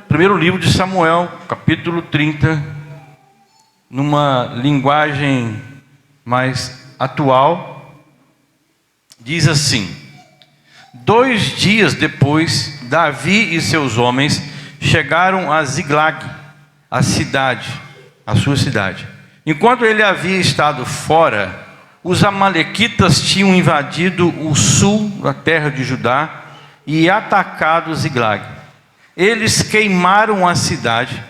Primeiro livro de Samuel, capítulo 30, numa linguagem mais atual, diz assim: 2 dias depois, Davi e seus homens chegaram a Ziglag, a sua cidade. Enquanto ele havia estado fora, os amalequitas tinham invadido o sul da terra de Judá e atacado Ziglag. Eles queimaram a cidade,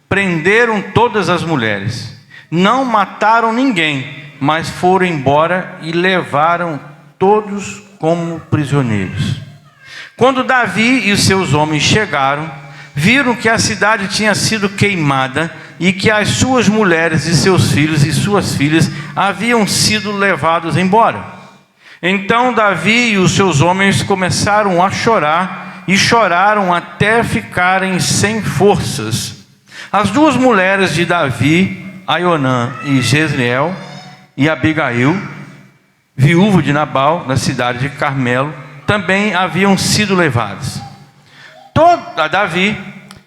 prenderam todas as mulheres, não mataram ninguém, mas foram embora e levaram todos como prisioneiros. Quando Davi e os seus homens chegaram, viram que a cidade tinha sido queimada e que as suas mulheres e seus filhos e suas filhas haviam sido levados embora. Então Davi e os seus homens começaram a chorar e choraram até ficarem sem forças. As 2 mulheres de Davi, Aionã e Jezreel, e Abigail, viúva de Nabal, na cidade de Carmelo, também haviam sido levadas. Davi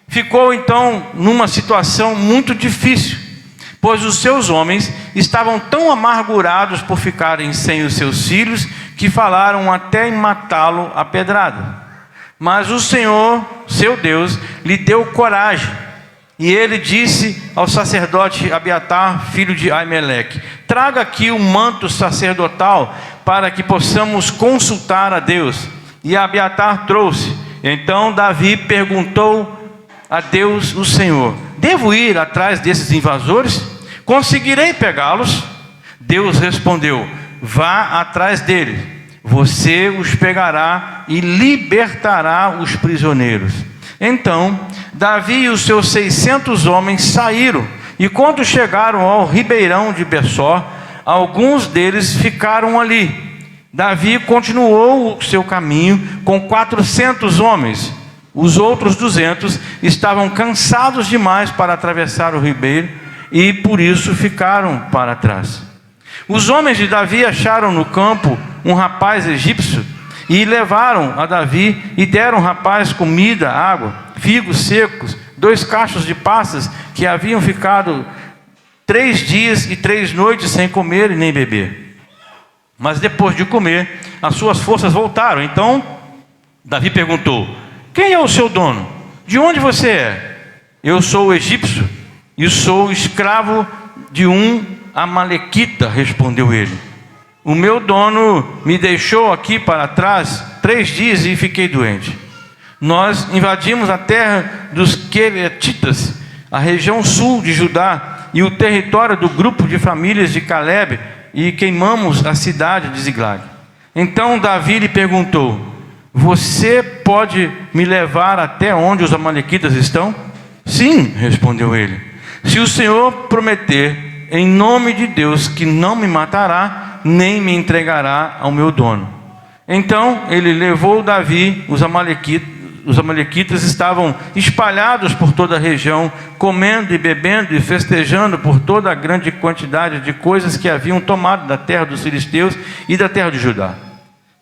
ficou então numa situação muito difícil, pois os seus homens estavam tão amargurados por ficarem sem os seus filhos, que falaram até em matá-lo a pedrada. Mas o Senhor, seu Deus, lhe deu coragem, e ele disse ao sacerdote Abiatar, filho de Aimeleque: traga aqui o manto sacerdotal, para que possamos consultar a Deus. E Abiatar trouxe. Então Davi perguntou a Deus, o Senhor: devo ir atrás desses invasores? Conseguirei pegá-los? Deus respondeu: vá atrás deles, você os pegará e libertará os prisioneiros. Então Davi e os seus 600 homens saíram, e quando chegaram ao ribeirão de Besor, alguns deles ficaram ali. Davi continuou o seu caminho com 400 homens. Os outros 200 estavam cansados demais para atravessar o ribeiro e por isso ficaram para trás. Os homens de Davi acharam no campo um rapaz egípcio e levaram a Davi e deram ao rapaz comida, água, figos secos, 2 cachos de passas que haviam ficado 3 dias e 3 noites sem comer e nem beber. Mas depois de comer, as suas forças voltaram. Então Davi perguntou: quem é o seu dono? De onde você é? Eu sou o egípcio e sou escravo de um amalequita, respondeu ele. O meu dono me deixou aqui para trás 3 dias e fiquei doente. Nós invadimos a terra dos Queretitas, a região sul de Judá e o território do grupo de famílias de Calebe, e queimamos a cidade de Ziglag. Então Davi lhe perguntou: você pode me levar até onde os amalequitas estão? Sim, respondeu ele. Se o Senhor prometer em nome de Deus que não me matará, nem me entregará ao meu dono. Então ele levou Davi. Os amalequitas estavam espalhados por toda a região, comendo e bebendo e festejando por toda a grande quantidade de coisas que haviam tomado da terra dos filisteus e da terra de Judá.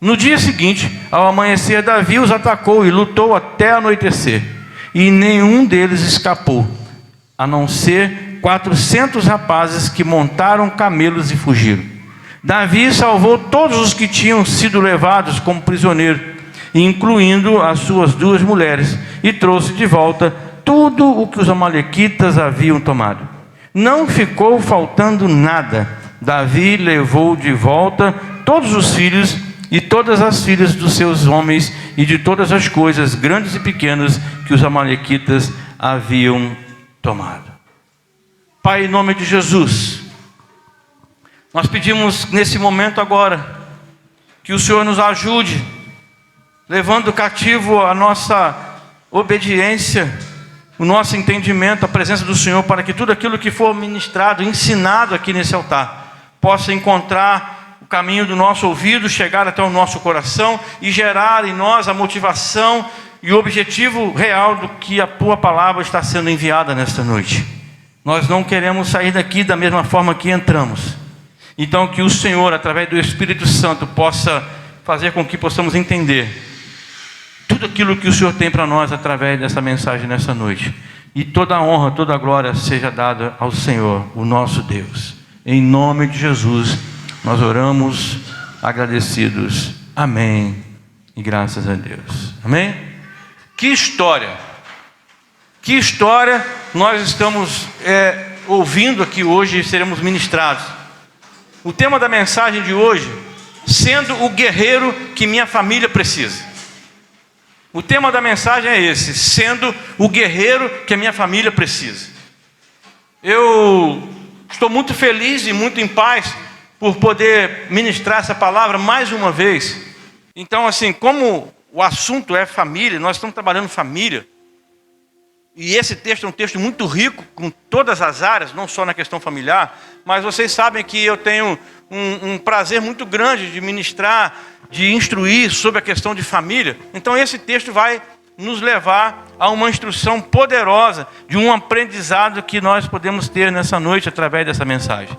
No dia seguinte, ao amanhecer, Davi os atacou e lutou até anoitecer, e nenhum deles escapou, a não ser 400 rapazes que montaram camelos e fugiram. Davi salvou todos os que tinham sido levados como prisioneiros, incluindo as suas 2 mulheres, e trouxe de volta tudo o que os amalequitas haviam tomado. Não ficou faltando nada. Davi levou de volta todos os filhos e todas as filhas dos seus homens, e de todas as coisas, grandes e pequenas, que os amalequitas haviam tomado. Pai, em nome de Jesus, nós pedimos nesse momento agora, que o Senhor nos ajude, levando cativo a nossa obediência, o nosso entendimento, a presença do Senhor, para que tudo aquilo que for ministrado, ensinado aqui nesse altar, possa encontrar o caminho do nosso ouvido, chegar até o nosso coração e gerar em nós a motivação e o objetivo real do que a Tua palavra está sendo enviada nesta noite. Nós não queremos sair daqui da mesma forma que entramos. Então que o Senhor, através do Espírito Santo, possa fazer com que possamos entender tudo aquilo que o Senhor tem para nós através dessa mensagem nessa noite. E toda a honra, toda a glória seja dada ao Senhor, o nosso Deus. Em nome de Jesus, nós oramos agradecidos. Amém. E graças a Deus. Amém? Que história! Que história nós estamos ouvindo aqui hoje e seremos ministrados. O tema da mensagem de hoje, sendo o guerreiro que minha família precisa. O tema da mensagem é esse, sendo o guerreiro que a minha família precisa. Eu estou muito feliz e muito em paz por poder ministrar essa palavra mais uma vez. Então, assim, como o assunto é família, nós estamos trabalhando família, e esse texto é um texto muito rico, com todas as áreas, não só na questão familiar, mas vocês sabem que eu tenho um prazer muito grande de ministrar, de instruir sobre a questão de família. Então esse texto vai nos levar a uma instrução poderosa, de um aprendizado que nós podemos ter nessa noite através dessa mensagem.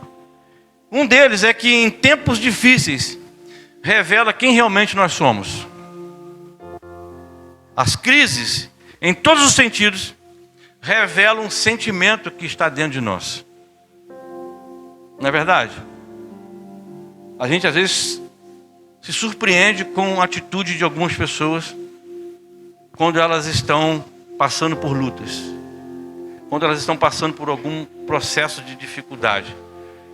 Um deles é que em tempos difíceis, revela quem realmente nós somos. As crises, em todos os sentidos, revelam um sentimento que está dentro de nós. Não é verdade? A gente às vezes se surpreende com a atitude de algumas pessoas quando elas estão passando por lutas, quando elas estão passando por algum processo de dificuldade.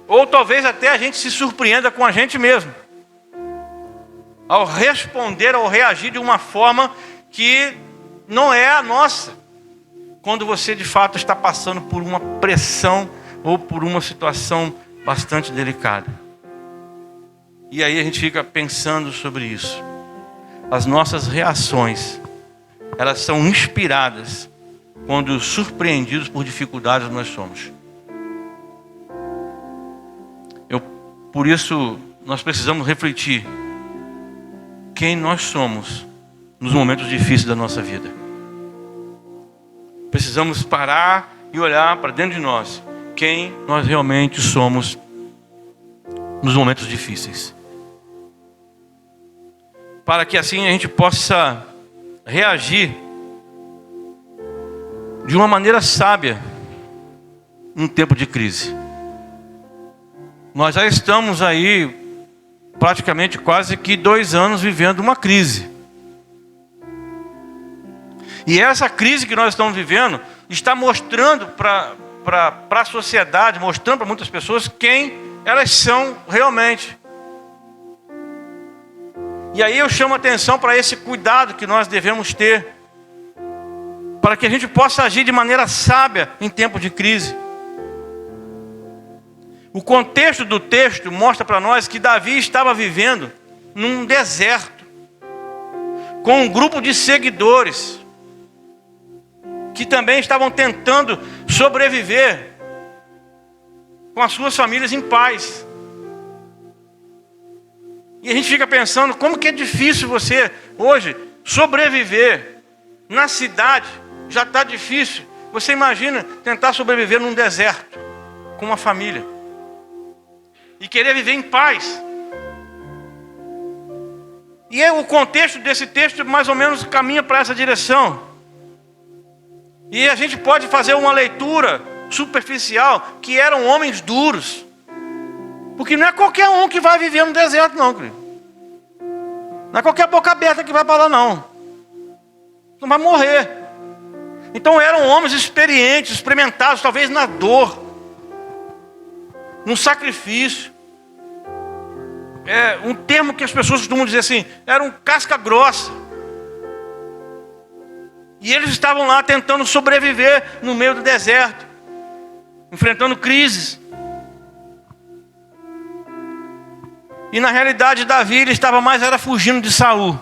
Ou talvez até a gente se surpreenda com a gente mesmo, ao responder, ao reagir de uma forma que não é a nossa, quando você de fato está passando por uma pressão ou por uma situação bastante delicada. E aí a gente fica pensando sobre isso. As nossas reações, elas são inspiradas quando surpreendidos por dificuldades nós somos. Por isso, nós precisamos refletir quem nós somos nos momentos difíceis da nossa vida. Precisamos parar e olhar para dentro de nós quem nós realmente somos nos momentos difíceis, para que assim a gente possa reagir de uma maneira sábia em tempo de crise. Nós já estamos aí praticamente quase que 2 anos vivendo uma crise. E essa crise que nós estamos vivendo está mostrando para a sociedade, mostrando para muitas pessoas quem elas são realmente. E aí eu chamo a atenção para esse cuidado que nós devemos ter, para que a gente possa agir de maneira sábia em tempo de crise. O contexto do texto mostra para nós que Davi estava vivendo num deserto, com um grupo de seguidores, que também estavam tentando sobreviver com as suas famílias em paz. E a gente fica pensando como que é difícil você hoje sobreviver na cidade. Já está difícil. Você imagina tentar sobreviver num deserto com uma família e querer viver em paz. E o contexto desse texto mais ou menos caminha para essa direção. E a gente pode fazer uma leitura superficial que eram homens duros, porque não é qualquer um que vai viver no deserto não, querido. Não é qualquer boca aberta que vai para lá não. Não vai morrer. Então eram homens experientes, experimentados, talvez na dor, no sacrifício. É um termo que as pessoas costumam dizer assim, eram casca grossa. E eles estavam lá tentando sobreviver no meio do deserto, enfrentando crises. E na realidade Davi, ele estava mais era fugindo de Saul,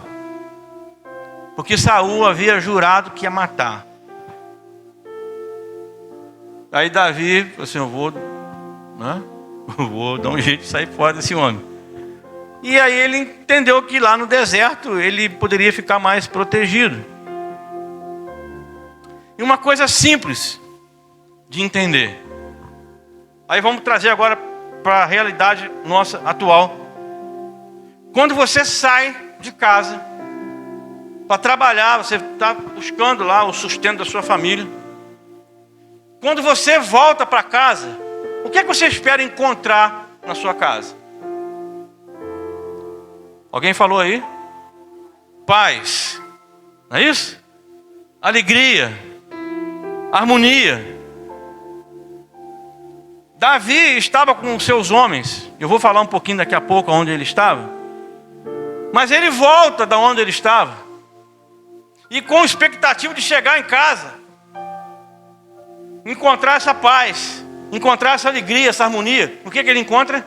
porque Saul havia jurado que ia matar. Aí Davi falou assim, eu vou dar um jeito de sair fora desse homem. E aí ele entendeu que lá no deserto ele poderia ficar mais protegido. E uma coisa simples de entender. Aí vamos trazer agora para a realidade nossa atual. Quando você sai de casa para trabalhar, você está buscando lá o sustento da sua família. Quando você volta para casa, o que é que você espera encontrar na sua casa? Alguém falou aí? Paz, não é isso? Alegria, harmonia. Davi estava com seus homens. Eu vou falar um pouquinho daqui a pouco onde ele estava. Mas ele volta da onde ele estava. E com expectativa de chegar em casa, encontrar essa paz, encontrar essa alegria, essa harmonia. O que ele encontra?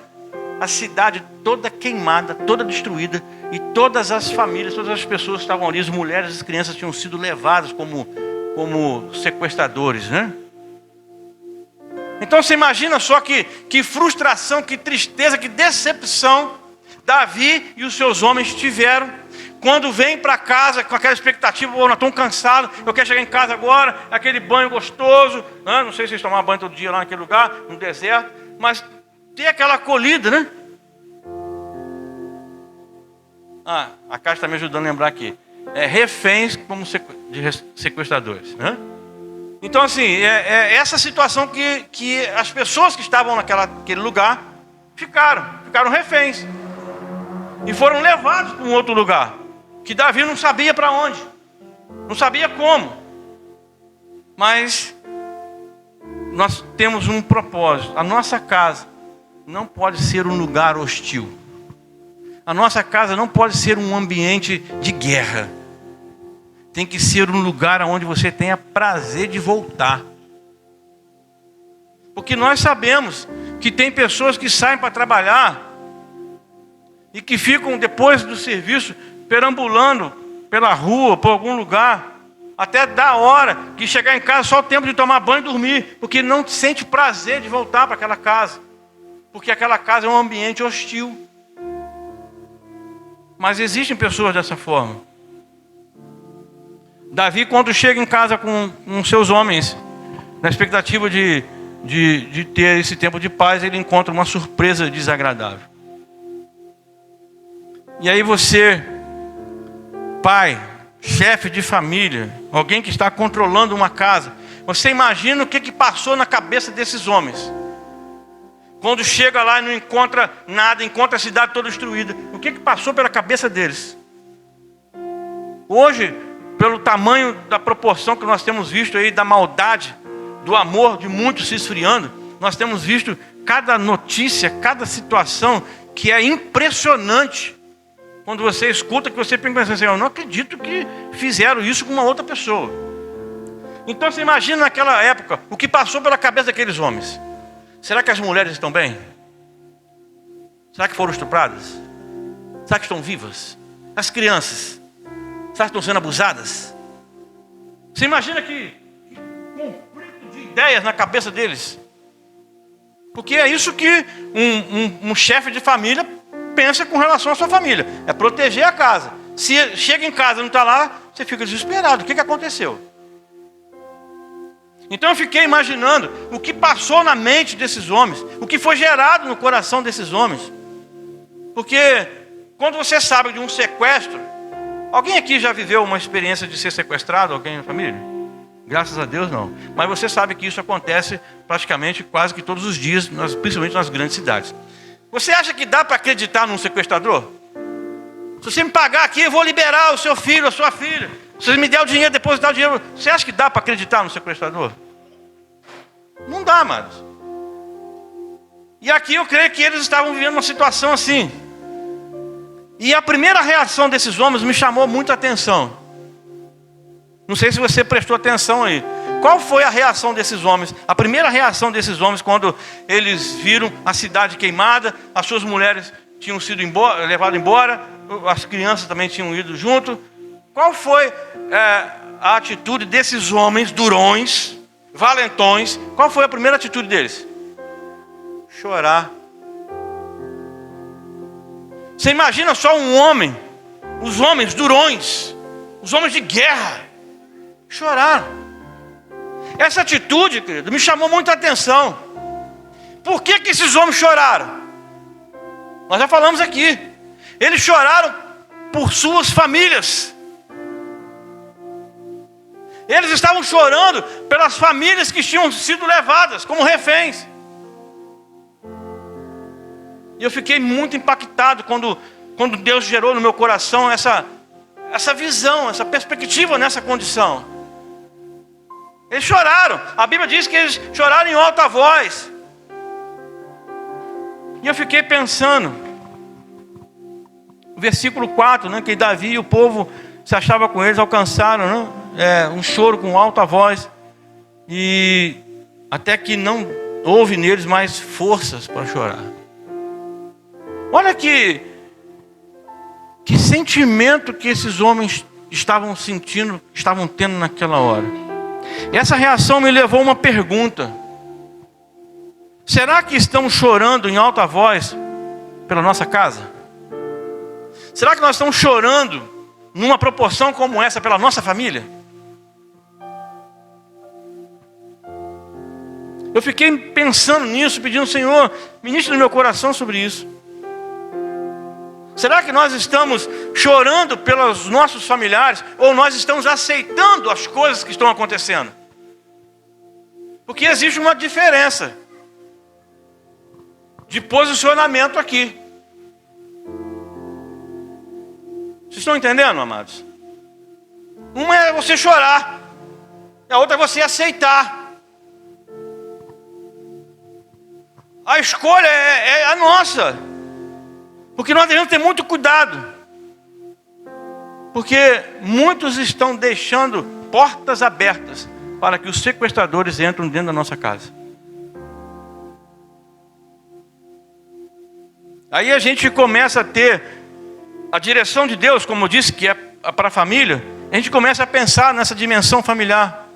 A cidade toda queimada, toda destruída. E todas as famílias, todas as pessoas que estavam ali, as mulheres, as crianças tinham sido levadas como sequestradores, né? Então você imagina só que frustração, que tristeza, que decepção Davi e os seus homens tiveram quando vêm para casa com aquela expectativa: nós estamos cansados, eu quero chegar em casa agora, aquele banho gostoso, né? Não sei se vocês tomaram banho todo dia lá naquele lugar, no deserto, mas ter aquela acolhida, né? A Caixa está me ajudando a lembrar aqui. Reféns como de sequestradores, né? Então assim, é essa situação que as pessoas que estavam naquele lugar ficaram reféns. E foram levados para um outro lugar, que Davi não sabia para onde, não sabia como. Mas nós temos um propósito. A nossa casa não pode ser um lugar hostil. A nossa casa não pode ser um ambiente de guerra. Tem que ser um lugar onde você tenha prazer de voltar. Porque nós sabemos que tem pessoas que saem para trabalhar e que ficam depois do serviço perambulando pela rua, por algum lugar, até da hora que chegar em casa só o tempo de tomar banho e dormir, porque não sente prazer de voltar para aquela casa, porque aquela casa é um ambiente hostil. Mas existem pessoas dessa forma. Davi, quando chega em casa com seus homens, na expectativa de ter esse tempo de paz, ele encontra uma surpresa desagradável. E aí você, pai, chefe de família, alguém que está controlando uma casa, você imagina o que passou na cabeça desses homens. Quando chega lá e não encontra nada, encontra a cidade toda destruída. O que passou pela cabeça deles? Hoje, pelo tamanho da proporção que nós temos visto aí, da maldade, do amor de muitos se esfriando, nós temos visto cada notícia, cada situação que é impressionante. Quando você escuta, que você pensa assim: eu não acredito que fizeram isso com uma outra pessoa. Então você imagina naquela época, o que passou pela cabeça daqueles homens. Será que as mulheres estão bem? Será que foram estupradas? Será que estão vivas? As crianças, será que estão sendo abusadas? Você imagina que conflito de ideias na cabeça deles. Porque é isso que um chefe de família pensa com relação à sua família. É proteger a casa. Se chega em casa e não está lá, você fica desesperado. O que aconteceu? Então eu fiquei imaginando o que passou na mente desses homens, o que foi gerado no coração desses homens. Porque quando você sabe de um sequestro, alguém aqui já viveu uma experiência de ser sequestrado, alguém na família? Graças a Deus não. Mas você sabe que isso acontece praticamente quase que todos os dias, principalmente nas grandes cidades. Você acha que dá para acreditar num sequestrador? Se você me pagar aqui, eu vou liberar o seu filho, a sua filha. Se você me der o dinheiro, depositar o dinheiro, você acha que dá para acreditar no sequestrador? Não dá, amados. E aqui eu creio que eles estavam vivendo uma situação assim. E a primeira reação desses homens me chamou muito a atenção. Não sei se você prestou atenção aí. Qual foi a reação desses homens? A primeira reação desses homens quando eles viram a cidade queimada, as suas mulheres tinham sido levadas embora, as crianças também tinham ido junto. Qual foi a atitude desses homens durões, valentões? Qual foi a primeira atitude deles? Chorar. Você imagina só um homem, os homens durões, os homens de guerra, chorar. Essa atitude, querido, me chamou muita atenção. Por que esses homens choraram? Nós já falamos aqui. Eles choraram por suas famílias. Eles estavam chorando pelas famílias que tinham sido levadas como reféns. E eu fiquei muito impactado quando Deus gerou no meu coração essa visão, essa perspectiva nessa condição. Eles choraram. A Bíblia diz que eles choraram em alta voz. E eu fiquei pensando, versículo 4, né, que Davi e o povo se achava com eles, alcançaram, né, um choro com alta voz, e até que não houve neles mais forças para chorar. Olha que sentimento que esses homens estavam sentindo, estavam tendo naquela hora. E essa reação me levou a uma pergunta: será que estamos chorando em alta voz pela nossa casa? Será que nós estamos chorando numa proporção como essa pela nossa família? Eu fiquei pensando nisso, pedindo: Senhor, ministre no meu coração sobre isso. Será que nós estamos chorando pelos nossos familiares, ou nós estamos aceitando as coisas que estão acontecendo? Porque existe uma diferença de posicionamento aqui. Vocês estão entendendo, amados? Uma é você chorar, a outra é você aceitar. A escolha é a nossa. Porque nós devemos ter muito cuidado. Porque muitos estão deixando portas abertas para que os sequestradores entrem dentro da nossa casa. Aí a gente começa a ter a direção de Deus, como eu disse, que é para a família. A gente começa a pensar nessa dimensão familiar.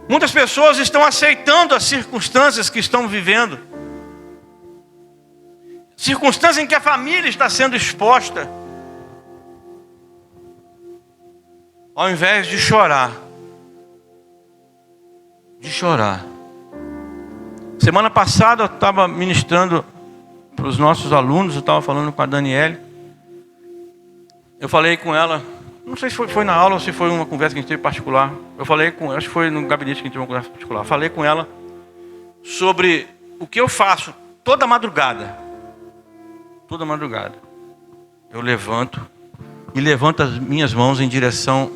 Muitas pessoas estão aceitando as circunstâncias que estão vivendo. Circunstâncias em que a família está sendo exposta. Ao invés de chorar. Semana passada eu estava ministrando para os nossos alunos, eu estava falando com a Daniele. Eu falei com ela, não sei se foi na aula ou se foi uma conversa que a gente teve particular. Acho que foi no gabinete que a gente teve uma conversa particular. Falei com ela sobre o que eu faço toda madrugada. Toda madrugada. Eu levanto as minhas mãos em direção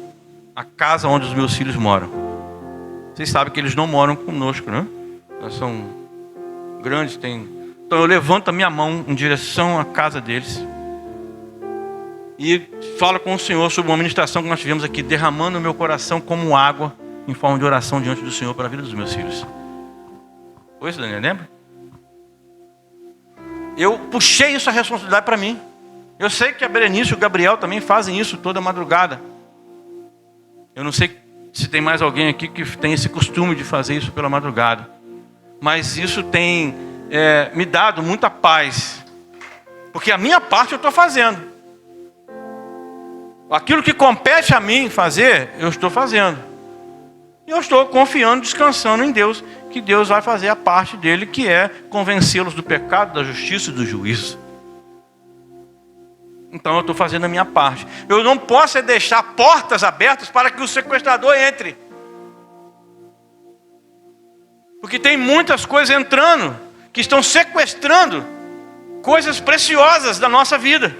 à casa onde os meus filhos moram. Vocês sabem que eles não moram conosco, né? Nós são grandes, Então eu levanto a minha mão em direção à casa deles. E falo com o Senhor sobre uma ministração que nós tivemos aqui, derramando o meu coração como água, em forma de oração diante do Senhor para a vida dos meus filhos. Foi isso, Daniel? Lembra? Eu puxei essa responsabilidade para mim. Eu sei que a Berenice e o Gabriel também fazem isso toda madrugada. Eu não sei se tem mais alguém aqui que tem esse costume de fazer isso pela madrugada. Mas isso tem me dado muita paz. Porque a minha parte eu estou fazendo. Aquilo que compete a mim fazer, eu estou fazendo. E eu estou confiando, descansando em Deus, que Deus vai fazer a parte dele, que é convencê-los do pecado, da justiça e do juízo. Então eu estou fazendo a minha parte. Eu não posso deixar portas abertas para que o sequestrador entre. Porque tem muitas coisas entrando, que estão sequestrando coisas preciosas da nossa vida.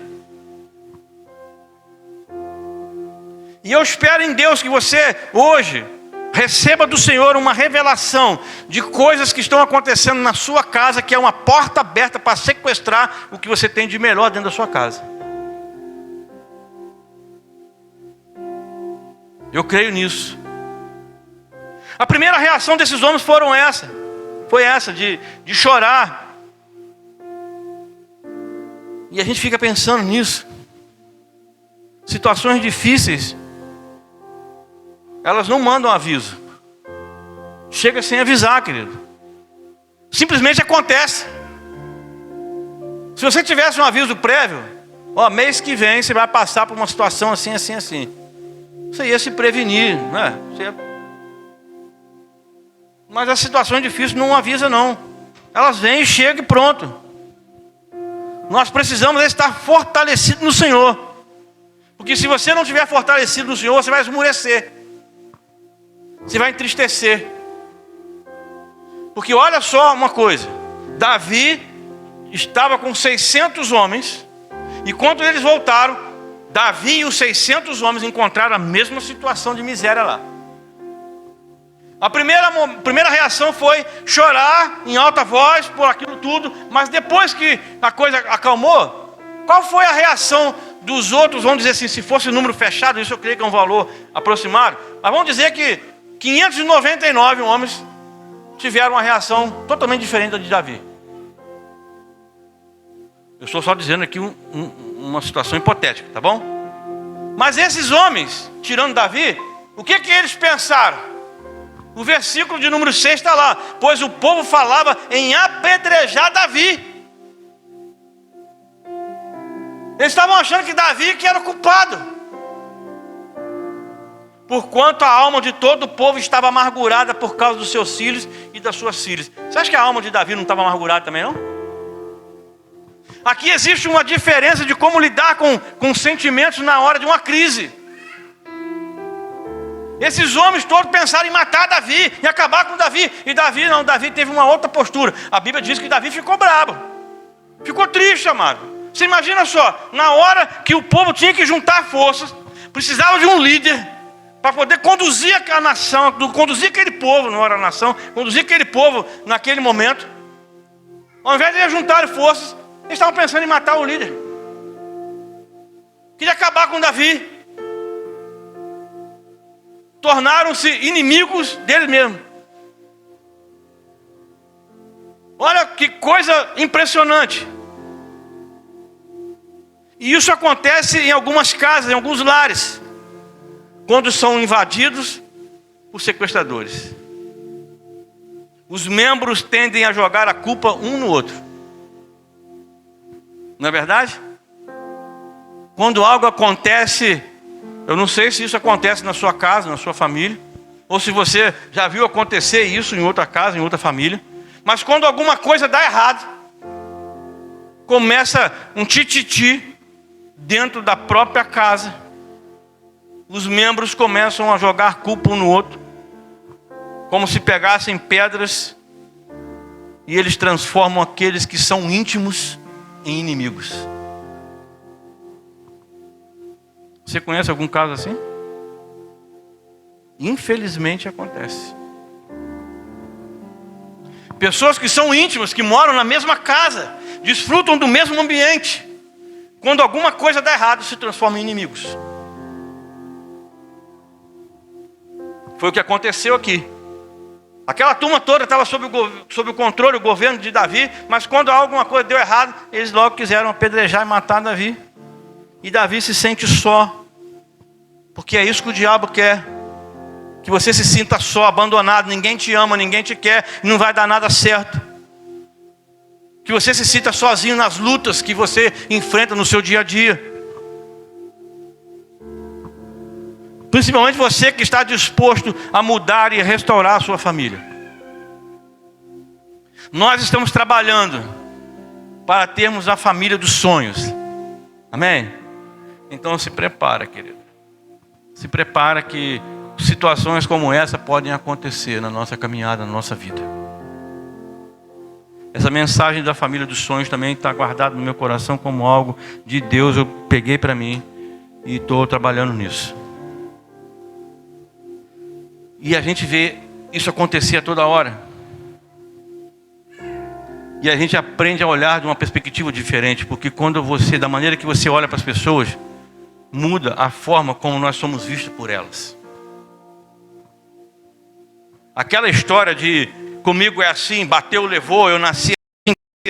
E eu espero em Deus que você hoje receba do Senhor uma revelação de coisas que estão acontecendo na sua casa, que é uma porta aberta para sequestrar o que você tem de melhor dentro da sua casa. Eu creio nisso. A primeira reação desses homens foi essa de chorar. E a gente fica pensando nisso. Situações difíceis, elas não mandam aviso. Chega sem avisar, querido. Simplesmente acontece. Se você tivesse um aviso prévio, mês que vem você vai passar por uma situação assim, assim, assim. Você ia se prevenir, né? Mas as situações difíceis não avisa não. Elas vêm, chegam e pronto. Nós precisamos estar fortalecidos no Senhor. Porque se você não estiver fortalecido no Senhor, você vai esmurecer. Você vai entristecer. Porque olha só uma coisa. Davi estava com 600 homens. E quando eles voltaram, Davi e os 600 homens encontraram a mesma situação de miséria lá. A primeira reação foi chorar em alta voz por aquilo tudo. Mas depois que a coisa acalmou, qual foi a reação dos outros? Vamos dizer assim, se fosse um número fechado, isso eu creio que é um valor aproximado. Mas vamos dizer que 599 homens tiveram uma reação totalmente diferente da de Davi. Eu estou só dizendo aqui uma situação hipotética, tá bom? Mas esses homens, tirando Davi, o que eles pensaram? O versículo de número 6 está lá. Pois o povo falava em apedrejar Davi. Eles estavam achando que Davi que era o culpado. Porquanto a alma de todo o povo estava amargurada por causa dos seus filhos e das suas filhas. Você acha que a alma de Davi não estava amargurada também, não? Aqui existe uma diferença de como lidar com sentimentos na hora de uma crise. Esses homens todos pensaram em matar Davi, em acabar com Davi. E Davi não, Davi teve uma outra postura. A Bíblia diz que Davi ficou bravo. Ficou triste, amado. Você imagina só, na hora que o povo tinha que juntar forças, precisava de um líder para poder conduzir a nação, conduzir aquele povo, não era a nação, conduzir aquele povo naquele momento. Ao invés de eles juntarem forças, eles estavam pensando em matar o líder. Queria acabar com Davi. Tornaram-se inimigos deles mesmos. Olha que coisa impressionante. E isso acontece em algumas casas, em alguns lares, quando são invadidos por sequestradores. Os membros tendem a jogar a culpa um no outro. Não é verdade? Quando algo acontece, eu não sei se isso acontece na sua casa, na sua família, ou se você já viu acontecer isso em outra casa, em outra família. Mas quando alguma coisa dá errado, começa um tititi dentro da própria casa. Os membros começam a jogar culpa um no outro, como se pegassem pedras, e eles transformam aqueles que são íntimos em inimigos. Você conhece algum caso assim? Infelizmente acontece. Pessoas que são íntimas, que moram na mesma casa, desfrutam do mesmo ambiente, quando alguma coisa dá errado, se transformam em inimigos. Foi o que aconteceu aqui. Aquela turma toda estava sob o controle, o governo de Davi, mas quando alguma coisa deu errado, eles logo quiseram apedrejar e matar Davi. E Davi se sente só, porque é isso que o diabo quer, que você se sinta só, abandonado, ninguém te ama, ninguém te quer, e não vai dar nada certo. Que você se sinta sozinho nas lutas que você enfrenta no seu dia a dia. Principalmente você que está disposto a mudar e restaurar a sua família. Nós estamos trabalhando para termos a família dos sonhos. Amém? Então se prepara, querido. Se prepara que situações como essa podem acontecer na nossa caminhada, na nossa vida. Essa mensagem da família dos sonhos também está guardada no meu coração como algo de Deus. Eu peguei para mim e estou trabalhando nisso. E a gente vê isso acontecer a toda hora. E a gente aprende a olhar de uma perspectiva diferente. Porque quando você, da maneira que você olha para as pessoas, muda a forma como nós somos vistos por elas. Aquela história de comigo é assim, bateu, levou, eu nasci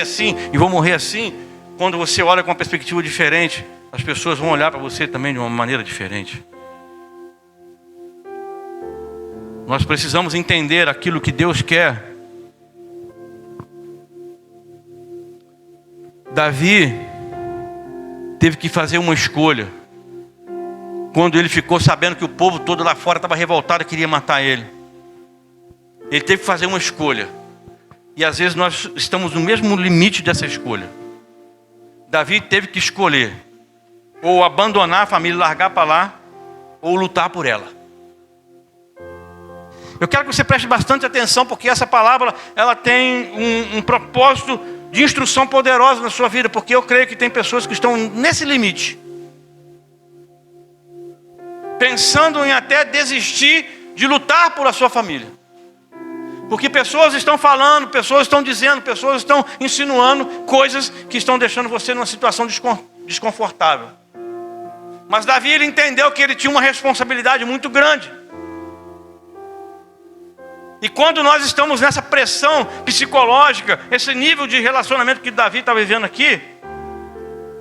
assim e vou morrer assim. Quando você olha com uma perspectiva diferente, as pessoas vão olhar para você também de uma maneira diferente. Nós precisamos entender aquilo que Deus quer. Davi teve que fazer uma escolha. Quando ele ficou sabendo que o povo todo lá fora estava revoltado e queria matar ele. Ele teve que fazer uma escolha. E às vezes nós estamos no mesmo limite dessa escolha. Davi teve que escolher. Ou abandonar a família, largar para lá, ou lutar por ela. Eu quero que você preste bastante atenção, porque essa palavra ela tem um propósito de instrução poderosa na sua vida, porque eu creio que tem pessoas que estão nesse limite, pensando em até desistir de lutar por a sua família. Porque pessoas estão falando, pessoas estão dizendo, pessoas estão insinuando coisas que estão deixando você numa situação desconfortável. Mas Davi, ele entendeu que ele tinha uma responsabilidade muito grande. E quando nós estamos nessa pressão psicológica, esse nível de relacionamento que Davi está vivendo aqui,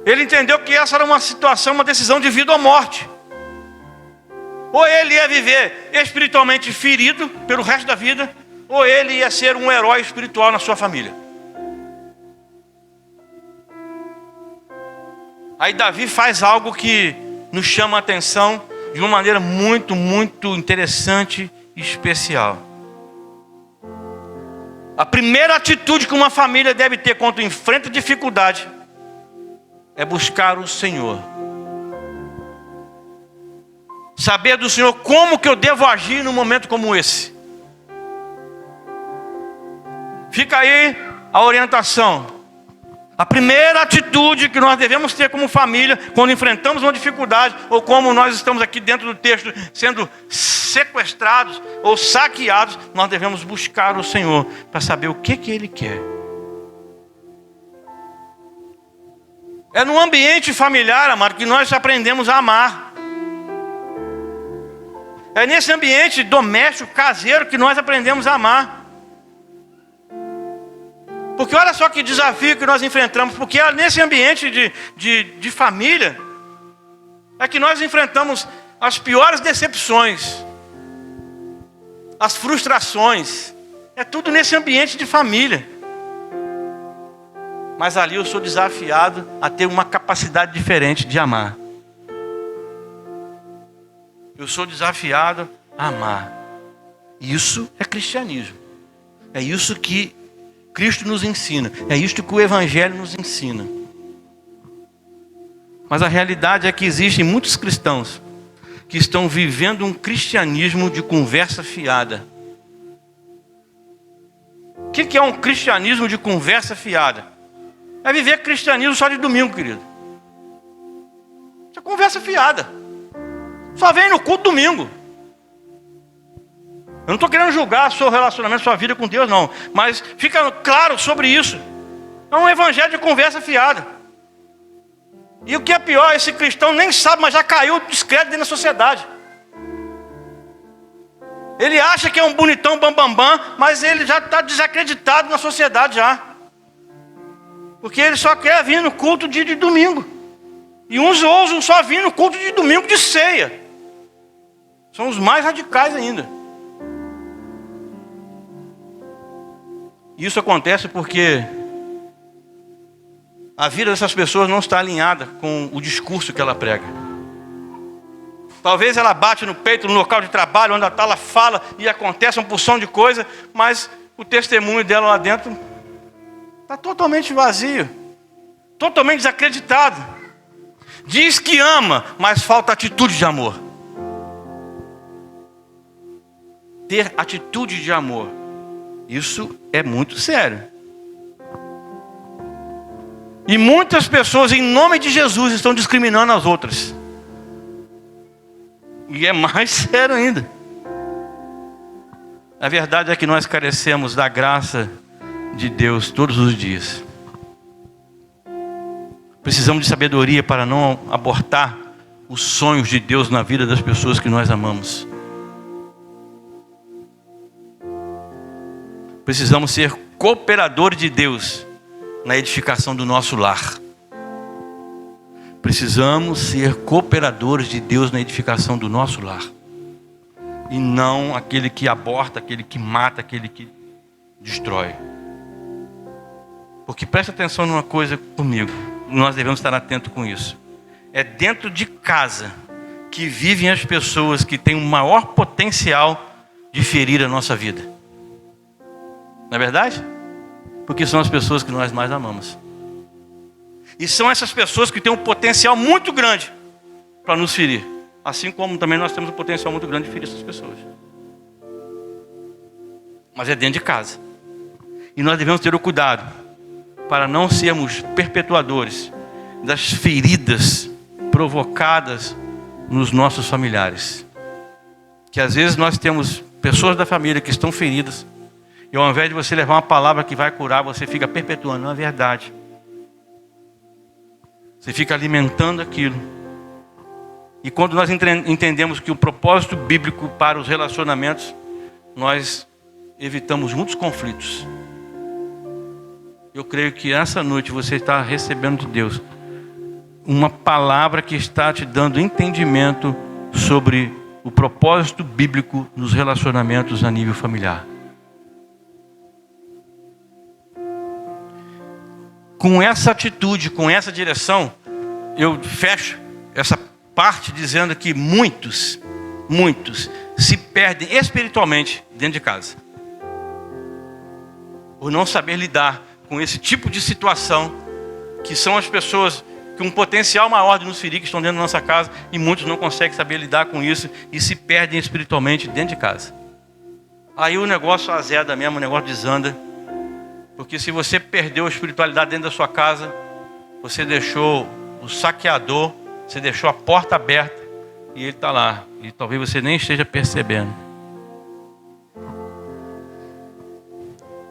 ele entendeu que essa era uma situação, uma decisão de vida ou morte. Ou ele ia viver espiritualmente ferido pelo resto da vida, ou ele ia ser um herói espiritual na sua família. Aí Davi faz algo que nos chama a atenção de uma maneira muito, muito interessante e especial. A primeira atitude que uma família deve ter quando enfrenta dificuldade é buscar o Senhor. Saber do Senhor como que eu devo agir num momento como esse. Fica aí a orientação. A primeira atitude que nós devemos ter como família, quando enfrentamos uma dificuldade, ou como nós estamos aqui dentro do texto, sendo sequestrados ou saqueados, nós devemos buscar o Senhor, para saber o que Ele quer. É no ambiente familiar, amado, que nós aprendemos a amar. É nesse ambiente doméstico, caseiro, que nós aprendemos a amar. Porque olha só que desafio que nós enfrentamos. Porque é nesse ambiente de família é que nós enfrentamos as piores decepções, as frustrações. É tudo nesse ambiente de família. Mas ali eu sou desafiado a ter uma capacidade diferente de amar. Eu sou desafiado a amar. Isso é cristianismo. É isso que Cristo nos ensina. É isto que o Evangelho nos ensina. Mas a realidade é que existem muitos cristãos que estão vivendo um cristianismo de conversa fiada. O que é um cristianismo de conversa fiada? É viver cristianismo só de domingo, querido. Isso é conversa fiada. Só vem no culto domingo. Eu não estou querendo julgar seu relacionamento, sua vida com Deus, não. Mas fica claro sobre isso. É um evangelho de conversa fiada. E o que é pior, esse cristão nem sabe, mas já caiu descrédito dentro da sociedade. Ele acha que é um bonitão bambambam, mas ele já está desacreditado na sociedade já. Porque ele só quer vir no culto de domingo. E uns ousam só vir no culto de domingo de ceia. São os mais radicais ainda. Isso acontece porque a vida dessas pessoas não está alinhada com o discurso que ela prega. Talvez ela bate no peito no local de trabalho, onde ela fala e acontece uma porção de coisa, mas o testemunho dela lá dentro está totalmente vazio, totalmente desacreditado. Diz que ama, mas falta atitude de amor. Ter atitude de amor, isso é muito sério. E muitas pessoas, em nome de Jesus, estão discriminando as outras. E é mais sério ainda. A verdade é que nós carecemos da graça de Deus todos os dias. Precisamos de sabedoria para não abortar os sonhos de Deus na vida das pessoas que nós amamos. Precisamos ser cooperadores de Deus na edificação do nosso lar. Precisamos ser cooperadores de Deus na edificação do nosso lar. E não aquele que aborta, aquele que mata, aquele que destrói. Porque presta atenção numa coisa comigo. Nós devemos estar atentos com isso. É dentro de casa que vivem as pessoas que têm o maior potencial de ferir a nossa vida. Não é verdade? Porque são as pessoas que nós mais amamos. E são essas pessoas que têm um potencial muito grande para nos ferir. Assim como também nós temos um potencial muito grande de ferir essas pessoas. mas é dentro de casa. E nós devemos ter o cuidado para não sermos perpetuadores das feridas provocadas nos nossos familiares. Que às vezes nós temos pessoas da família que estão feridas, e ao invés de você levar uma palavra que vai curar, você fica perpetuando a verdade. Você fica alimentando aquilo. E quando nós entendemos que o propósito bíblico para os relacionamentos, nós evitamos muitos conflitos. Eu creio que essa noite você está recebendo de Deus uma palavra que está te dando entendimento sobre o propósito bíblico nos relacionamentos a nível familiar. Com essa atitude, com essa direção, eu fecho essa parte dizendo que muitos se perdem espiritualmente dentro de casa, por não saber lidar com esse tipo de situação, que são as pessoas com um potencial maior de nos ferir, que estão dentro da nossa casa, e muitos não conseguem saber lidar com isso e se perdem espiritualmente dentro de casa. Aí o negócio azeda mesmo, o negócio desanda. Porque se você perdeu a espiritualidade dentro da sua casa, você deixou o saqueador, você deixou a porta aberta, e ele está lá, e talvez você nem esteja percebendo.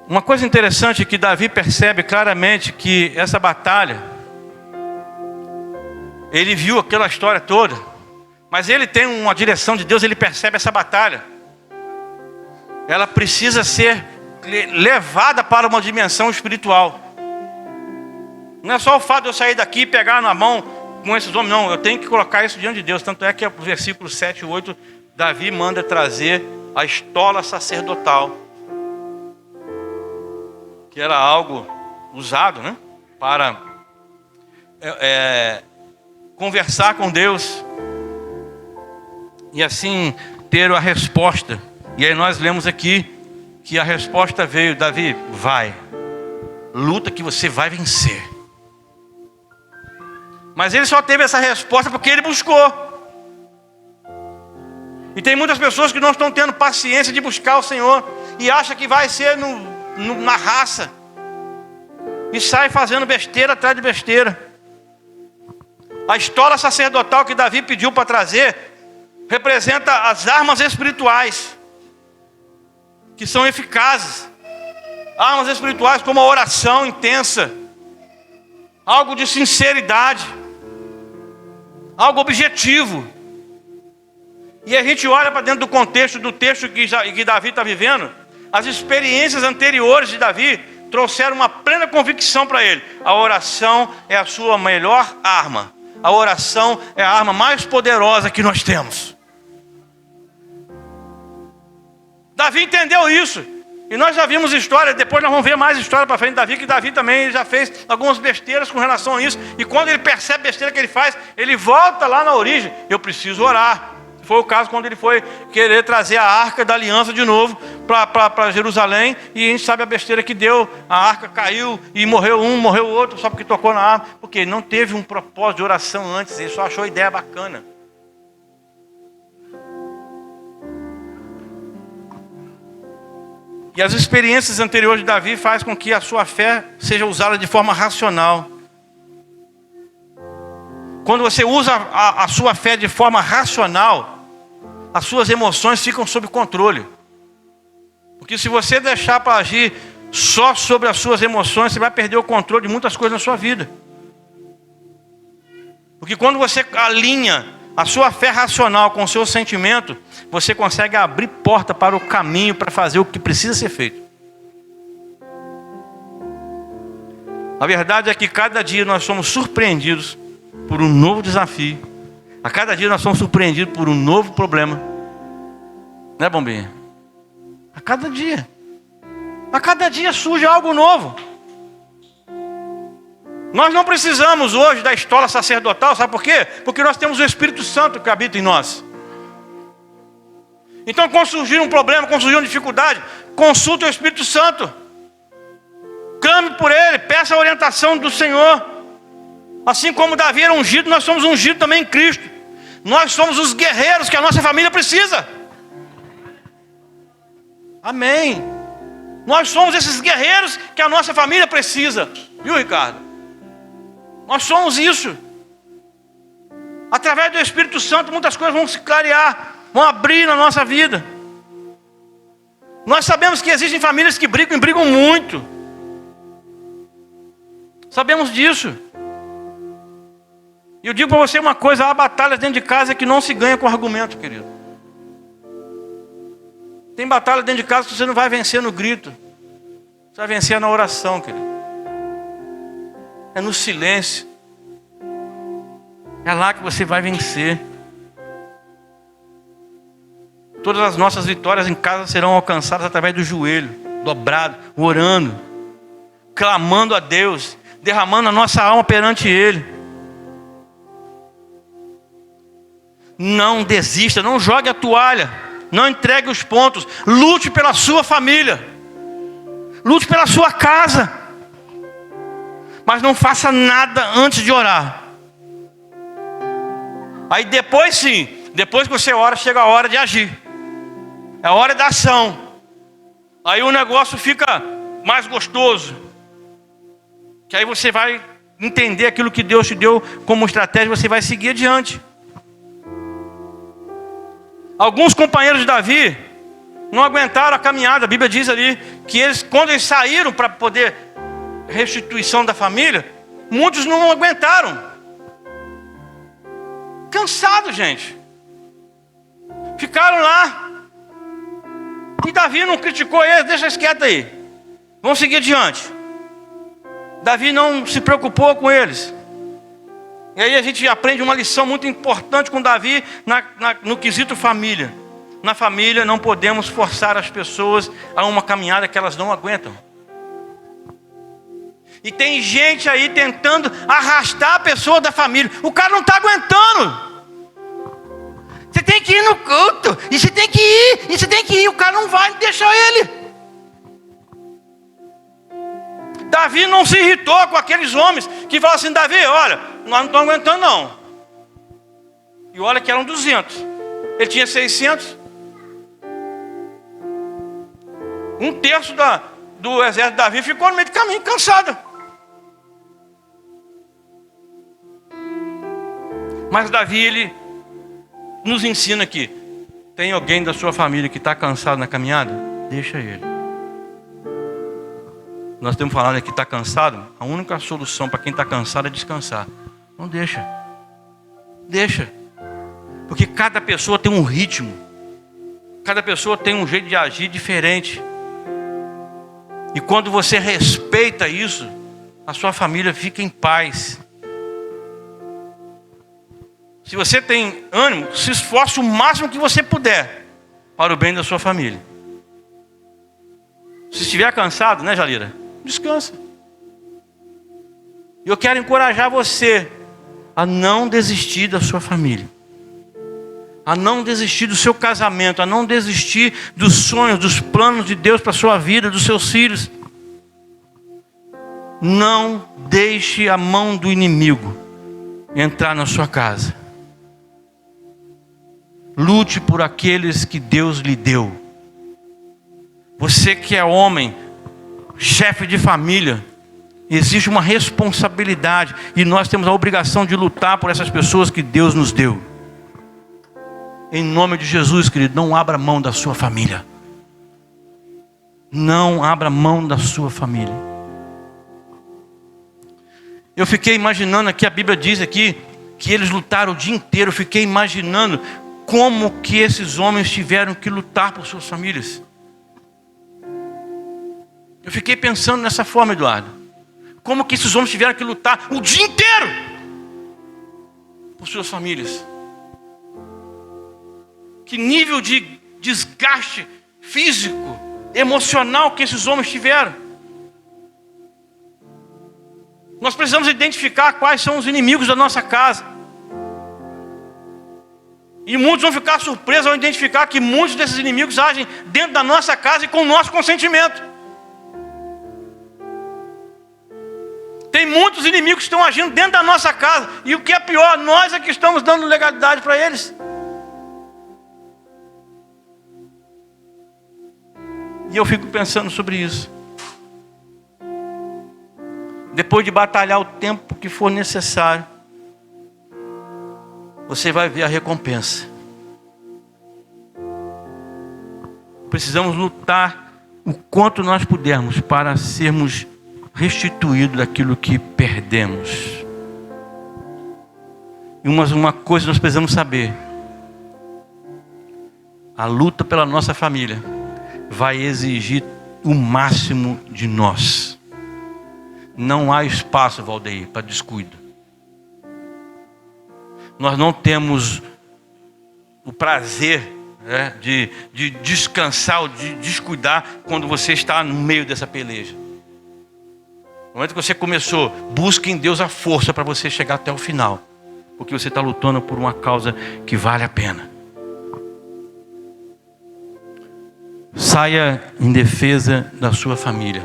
Uma coisa interessante é que Davi percebe claramente que essa batalha, ele viu aquela história toda, mas ele tem uma direção de Deus, ele percebe essa batalha. Ela precisa ser levada para uma dimensão espiritual. Não é só o fato de eu sair daqui e pegar na mão com esses homens, não, eu tenho que colocar isso diante de Deus. Tanto é que o versículo 7 e 8, Davi manda trazer a estola sacerdotal, que era algo usado, né, para conversar com Deus e assim ter a resposta. E aí nós lemos aqui que a resposta veio: Davi, vai, luta que você vai vencer. Mas ele só teve essa resposta porque ele buscou. E tem muitas pessoas que não estão tendo paciência de buscar o Senhor e acha que vai ser na raça, e sai fazendo besteira atrás de besteira. A estola sacerdotal que Davi pediu para trazer representa as armas espirituais que são eficazes. Armas espirituais como a oração intensa, algo de sinceridade, algo objetivo. E a gente olha para dentro do contexto do texto que Davi está vivendo. As experiências anteriores de Davi trouxeram uma plena convicção para ele: a oração é a sua melhor arma. A oração é a arma mais poderosa que nós temos. Davi entendeu isso. E nós já vimos história, depois nós vamos ver mais história para frente de Davi, que Davi também já fez algumas besteiras com relação a isso. E quando ele percebe a besteira que ele faz, ele volta lá na origem: eu preciso orar. Foi o caso quando ele foi querer trazer a arca da aliança de novo para Jerusalém, e a gente sabe a besteira que deu. A arca caiu e morreu um, morreu o outro, só porque tocou na arca, porque ele não teve um propósito de oração antes, ele só achou a ideia bacana. E as experiências anteriores de Davi fazem com que a sua fé seja usada de forma racional. Quando você usa a sua fé de forma racional, as suas emoções ficam sob controle. Porque se você deixar para agir só sobre as suas emoções, você vai perder o controle de muitas coisas na sua vida. Porque quando você alinha a sua fé racional com o seu sentimento, você consegue abrir porta para o caminho, para fazer o que precisa ser feito. A verdade é que cada dia nós somos surpreendidos por um novo desafio. A cada dia nós somos surpreendidos por um novo problema. Né, Bombinha? A cada dia. A cada dia surge algo novo. Nós não precisamos hoje da estola sacerdotal, sabe por quê? Porque nós temos o Espírito Santo que habita em nós. Então, quando surgir um problema, quando surgir uma dificuldade, consulte o Espírito Santo. Clame por ele, peça a orientação do Senhor. Assim como Davi era ungido, nós somos ungidos também em Cristo. Nós somos os guerreiros que a nossa família precisa. Amém. Nós somos esses guerreiros que a nossa família precisa. Viu, Ricardo? Nós somos isso. Através do Espírito Santo, muitas coisas vão se clarear, vão abrir na nossa vida. Nós sabemos que existem famílias que brigam e brigam muito. Sabemos disso. E eu digo para você uma coisa: há batalhas dentro de casa que não se ganha com argumento, querido. Tem batalha dentro de casa que você não vai vencer no grito. Você vai vencer na oração, querido. É no silêncio. É lá que você vai vencer. Todas as nossas vitórias em casa serão alcançadas através do joelho, dobrado, orando, clamando a Deus, derramando a nossa alma perante Ele. Não desista, não jogue a toalha, não entregue os pontos. Lute pela sua família, lute pela sua casa, mas não faça nada antes de orar. Aí depois sim, depois que você ora, chega a hora de agir. É a hora da ação. Aí o negócio fica mais gostoso. Que aí você vai entender aquilo que Deus te deu como estratégia, você vai seguir adiante. Alguns companheiros de Davi não aguentaram a caminhada. A Bíblia diz ali que eles, quando eles saíram para poder restituição da família, muitos não aguentaram. Cansados, gente. Ficaram lá. E Davi não criticou eles, deixa eles quietos aí. Vamos seguir adiante. Davi não se preocupou com eles. E aí a gente aprende uma lição muito importante com Davi no quesito família. Na família não podemos forçar as pessoas a uma caminhada que elas não aguentam. E tem gente aí tentando arrastar a pessoa da família. O cara não está aguentando. Você tem que ir no culto, e você tem que ir, e você tem que ir. O cara não vai deixar ele. Davi não se irritou com aqueles homens que falam assim: Davi, olha, nós não estamos aguentando não. E olha que eram 200. Ele tinha 600. Um terço do exército de Davi ficou no meio do caminho, cansado. Mas Davi, ele nos ensina aqui: tem alguém da sua família que está cansado na caminhada? Deixa ele. Nós temos falado aqui, está cansado? A única solução para quem está cansado é descansar. Não deixa. Deixa. Porque cada pessoa tem um ritmo. Cada pessoa tem um jeito de agir diferente. E quando você respeita isso, a sua família fica em paz. Se você tem ânimo, se esforce o máximo que você puder para o bem da sua família. Se estiver cansado, né, Jalira? Descansa. E eu quero encorajar você a não desistir da sua família, a não desistir do seu casamento, a não desistir dos sonhos, dos planos de Deus para a sua vida, dos seus filhos. Não deixe a mão do inimigo entrar na sua casa. Lute por aqueles que Deus lhe deu. Você que é homem, chefe de família, existe uma responsabilidade, e nós temos a obrigação de lutar por essas pessoas que Deus nos deu. Em nome de Jesus, querido, não abra mão da sua família. Não abra mão da sua família. Eu fiquei imaginando aqui, a Bíblia diz aqui que eles lutaram o dia inteiro. Eu fiquei imaginando como que esses homens tiveram que lutar por suas famílias. Eu fiquei pensando nessa forma, Eduardo. Como que esses homens tiveram que lutar o dia inteiro por suas famílias. Que nível de desgaste físico, emocional que esses homens tiveram. Nós precisamos identificar quais são os inimigos da nossa casa. E muitos vão ficar surpresos ao identificar que muitos desses inimigos agem dentro da nossa casa e com o nosso consentimento. Tem muitos inimigos que estão agindo dentro da nossa casa. E o que é pior, nós é que estamos dando legalidade para eles. E eu fico pensando sobre isso. Depois de batalhar o tempo que for necessário, você vai ver a recompensa. Precisamos lutar o quanto nós pudermos para sermos restituídos daquilo que perdemos. E uma coisa nós precisamos saber: a luta pela nossa família vai exigir o máximo de nós. Não há espaço, Valdeir, para descuido. Nós não temos o prazer, né, de descansar ou de descuidar quando você está no meio dessa peleja. No momento que você começou, busque em Deus a força para você chegar até o final, porque você está lutando por uma causa que vale a pena. Saia em defesa da sua família.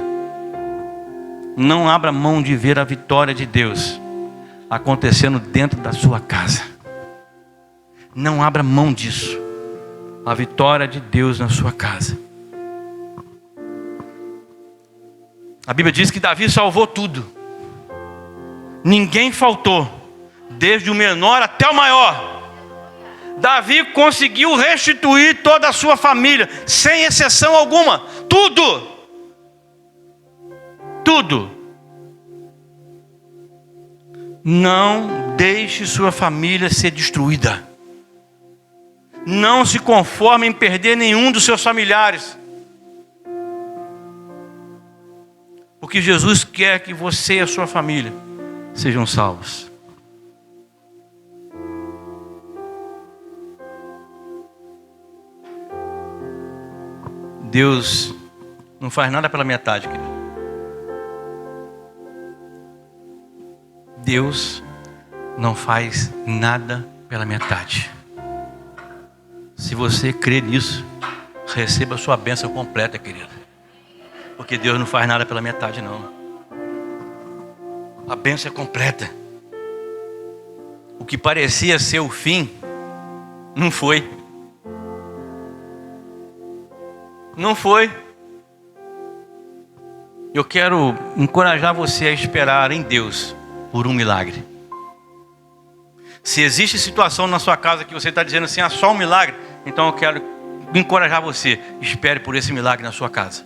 Não abra mão de ver a vitória de Deus acontecendo dentro da sua casa. Não abra mão disso. A vitória de Deus na sua casa. A Bíblia diz que Davi salvou tudo. Ninguém faltou, desde o menor até o maior. Davi conseguiu restituir toda a sua família, sem exceção alguma. Tudo. Tudo. Não deixe sua família ser destruída. Não se conforme em perder nenhum dos seus familiares. Porque Jesus quer que você e a sua família sejam salvos. Deus não faz nada pela metade, querido. Deus não faz nada pela metade. Se você crê nisso, receba a sua bênção completa, querido. Porque Deus não faz nada pela metade, não. A bênção é completa. O que parecia ser o fim, não foi. Não foi. Eu quero encorajar você a esperar em Deus por um milagre. Se existe situação na sua casa que você está dizendo assim, só um milagre, então eu quero encorajar você, espere por esse milagre na sua casa.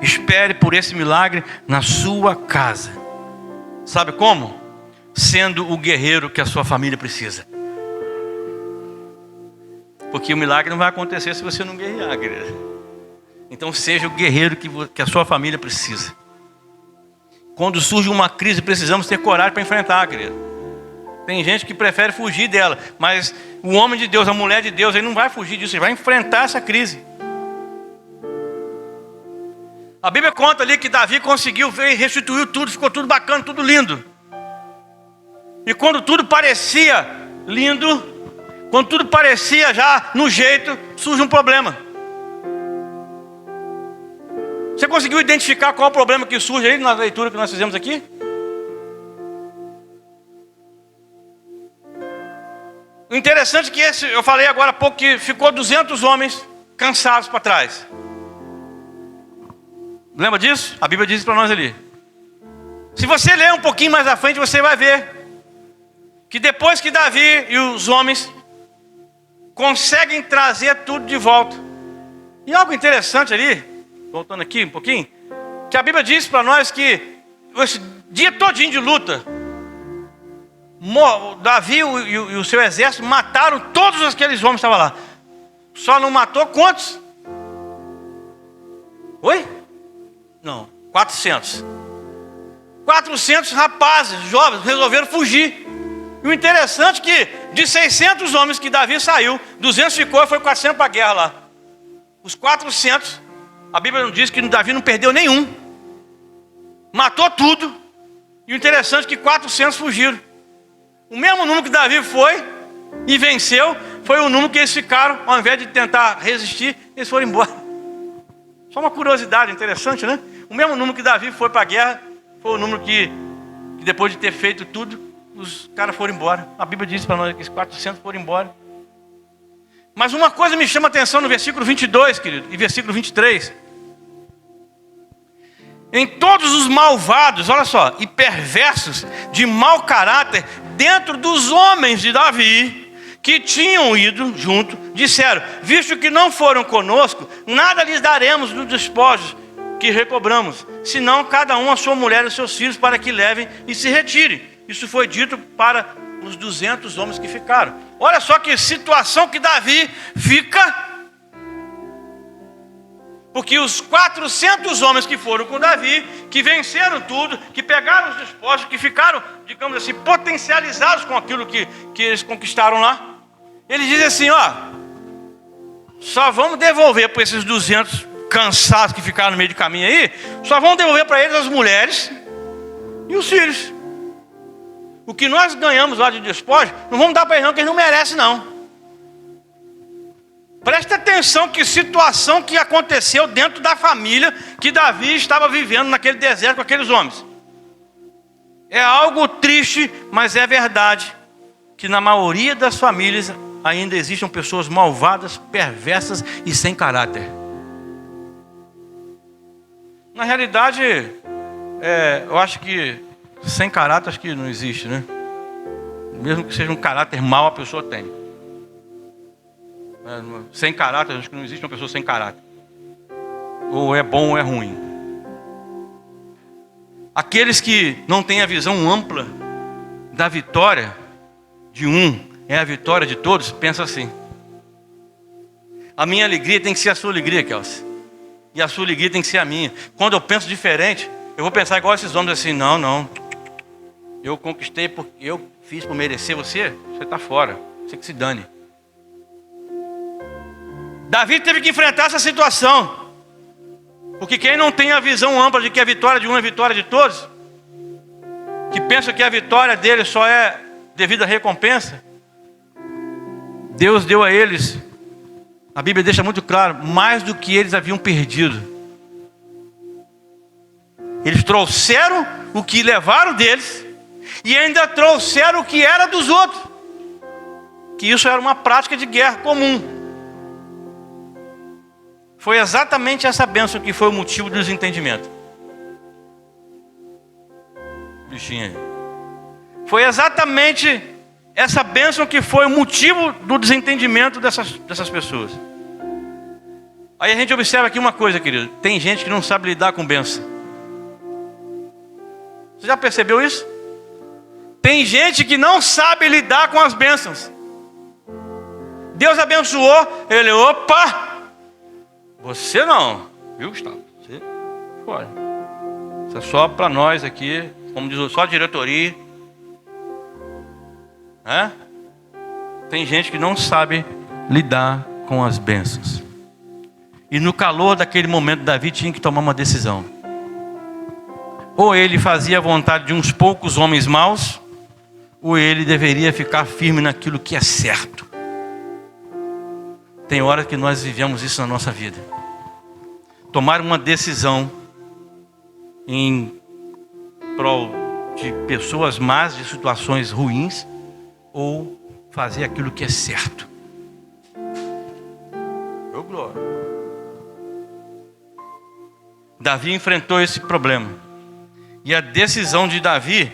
Espere por esse milagre na sua casa. Sabe como? Sendo o guerreiro que a sua família precisa. Porque o milagre não vai acontecer se você não guerrear, querida. Então seja o guerreiro que a sua família precisa. Quando surge uma crise, precisamos ter coragem para enfrentar, querida. Tem gente que prefere fugir dela, mas o homem de Deus, a mulher de Deus, ele não vai fugir disso, ele vai enfrentar essa crise. A Bíblia conta ali que Davi conseguiu, veio, restituiu tudo, ficou tudo bacana, tudo lindo. E quando tudo parecia lindo, quando tudo parecia já no jeito, surge um problema. Você conseguiu identificar qual é o problema que surge aí na leitura que nós fizemos aqui? O interessante é que eu falei agora há pouco que ficou 200 homens cansados para trás. Lembra disso? A Bíblia diz para nós ali. Se você ler um pouquinho mais à frente, você vai ver que depois que Davi e os homens conseguem trazer tudo de volta. E algo interessante ali, voltando aqui um pouquinho, que a Bíblia diz para nós que esse dia todinho de luta, Davi e o seu exército mataram todos aqueles homens que estavam lá. Só não matou quantos? Oi? Não, 400. 400 rapazes, jovens, resolveram fugir. E o interessante é que de 600 homens que Davi saiu, 200 ficou e foi 400 para a guerra lá. Os 400, a Bíblia não diz que Davi não perdeu nenhum. Matou tudo. E o interessante é que 400 fugiram. O mesmo número que Davi foi e venceu, foi o número que eles ficaram, ao invés de tentar resistir, eles foram embora. Só uma curiosidade interessante, né? O mesmo número que Davi foi para a guerra, foi o número que depois de ter feito tudo, os caras foram embora. A Bíblia diz para nós que os 400 foram embora. Mas uma coisa me chama a atenção no versículo 22, querido, e versículo 23. Em todos os malvados, olha só, e perversos, de mau caráter, dentro dos homens de Davi, que tinham ido junto, disseram: visto que não foram conosco, nada lhes daremos dos despojos que recobramos, senão cada um a sua mulher e os seus filhos, para que levem e se retirem. Isso foi dito para os 200 homens que ficaram. Olha só que situação que Davi fica. Porque os 400 homens que foram com Davi, que venceram tudo, que pegaram os despojos, que ficaram, digamos assim, potencializados com aquilo que eles conquistaram lá, ele diz assim: ó, só vamos devolver para esses 200 cansados que ficaram no meio do caminho aí, só vamos devolver para eles as mulheres e os filhos. O que nós ganhamos lá de despojo, não vamos dar para eles não, que eles não merecem não. Presta atenção que situação que aconteceu dentro da família que Davi estava vivendo naquele deserto com aqueles homens. É algo triste, mas é verdade que na maioria das famílias ainda existem pessoas malvadas, perversas e sem caráter. Na realidade, eu acho que sem caráter acho que não existe, né? Mesmo que seja um caráter mau, a pessoa tem. Sem caráter, acho que não existe uma pessoa sem caráter. Ou é bom ou é ruim. Aqueles que não têm a visão ampla da vitória de um é a vitória de todos, pensa assim: a minha alegria tem que ser a sua alegria, Kelsey, e a sua alegria tem que ser a minha. Quando eu penso diferente, eu vou pensar igual esses homens assim: não, eu conquistei porque eu fiz por merecer, você está fora, você que se dane. Davi teve que enfrentar essa situação, porque quem não tem a visão ampla de que a vitória de um é a vitória de todos, que pensa que a vitória dele só é devido à recompensa, Deus deu a eles, a Bíblia deixa muito claro, mais do que eles haviam perdido. Eles trouxeram o que levaram deles e ainda trouxeram o que era dos outros, que isso era uma prática de guerra comum. Foi exatamente essa bênção que foi o motivo do desentendimento. Bichinho aí. Foi exatamente essa bênção que foi o motivo do desentendimento dessas pessoas. Aí a gente observa aqui uma coisa, querido. Tem gente que não sabe lidar com bênção. Você já percebeu isso? Tem gente que não sabe lidar com as bênçãos. Deus abençoou, ele, opa! Você não, viu, Gustavo? Você fora. Isso é só para nós aqui, como diz, só a diretoria. Tem gente que não sabe lidar com as bênçãos. E no calor daquele momento, Davi tinha que tomar uma decisão. Ou ele fazia a vontade de uns poucos homens maus, ou ele deveria ficar firme naquilo que é certo. Tem hora que nós vivemos isso na nossa vida. Tomar uma decisão em prol de pessoas más, de situações ruins, ou fazer aquilo que é certo. Ô glória. Davi enfrentou esse problema. E a decisão de Davi,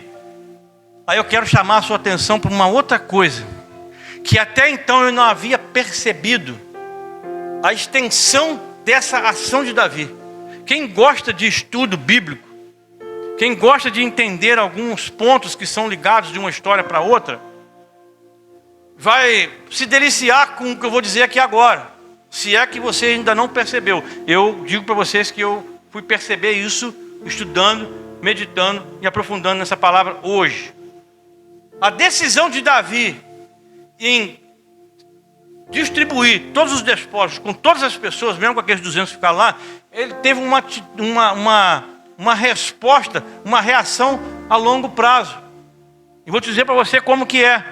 aí eu quero chamar a sua atenção para uma outra coisa, que até então eu não havia percebido a extensão dessa ação de Davi. Quem gosta de estudo bíblico, quem gosta de entender alguns pontos que são ligados de uma história para outra, vai se deliciar com o que eu vou dizer aqui agora. Se é que você ainda não percebeu. Eu digo para vocês que eu fui perceber isso estudando, meditando e aprofundando nessa palavra hoje. A decisão de Davi em distribuir todos os despojos com todas as pessoas, mesmo com aqueles 200 que ficaram lá, ele teve uma resposta, uma reação a longo prazo. E vou dizer para você como que é.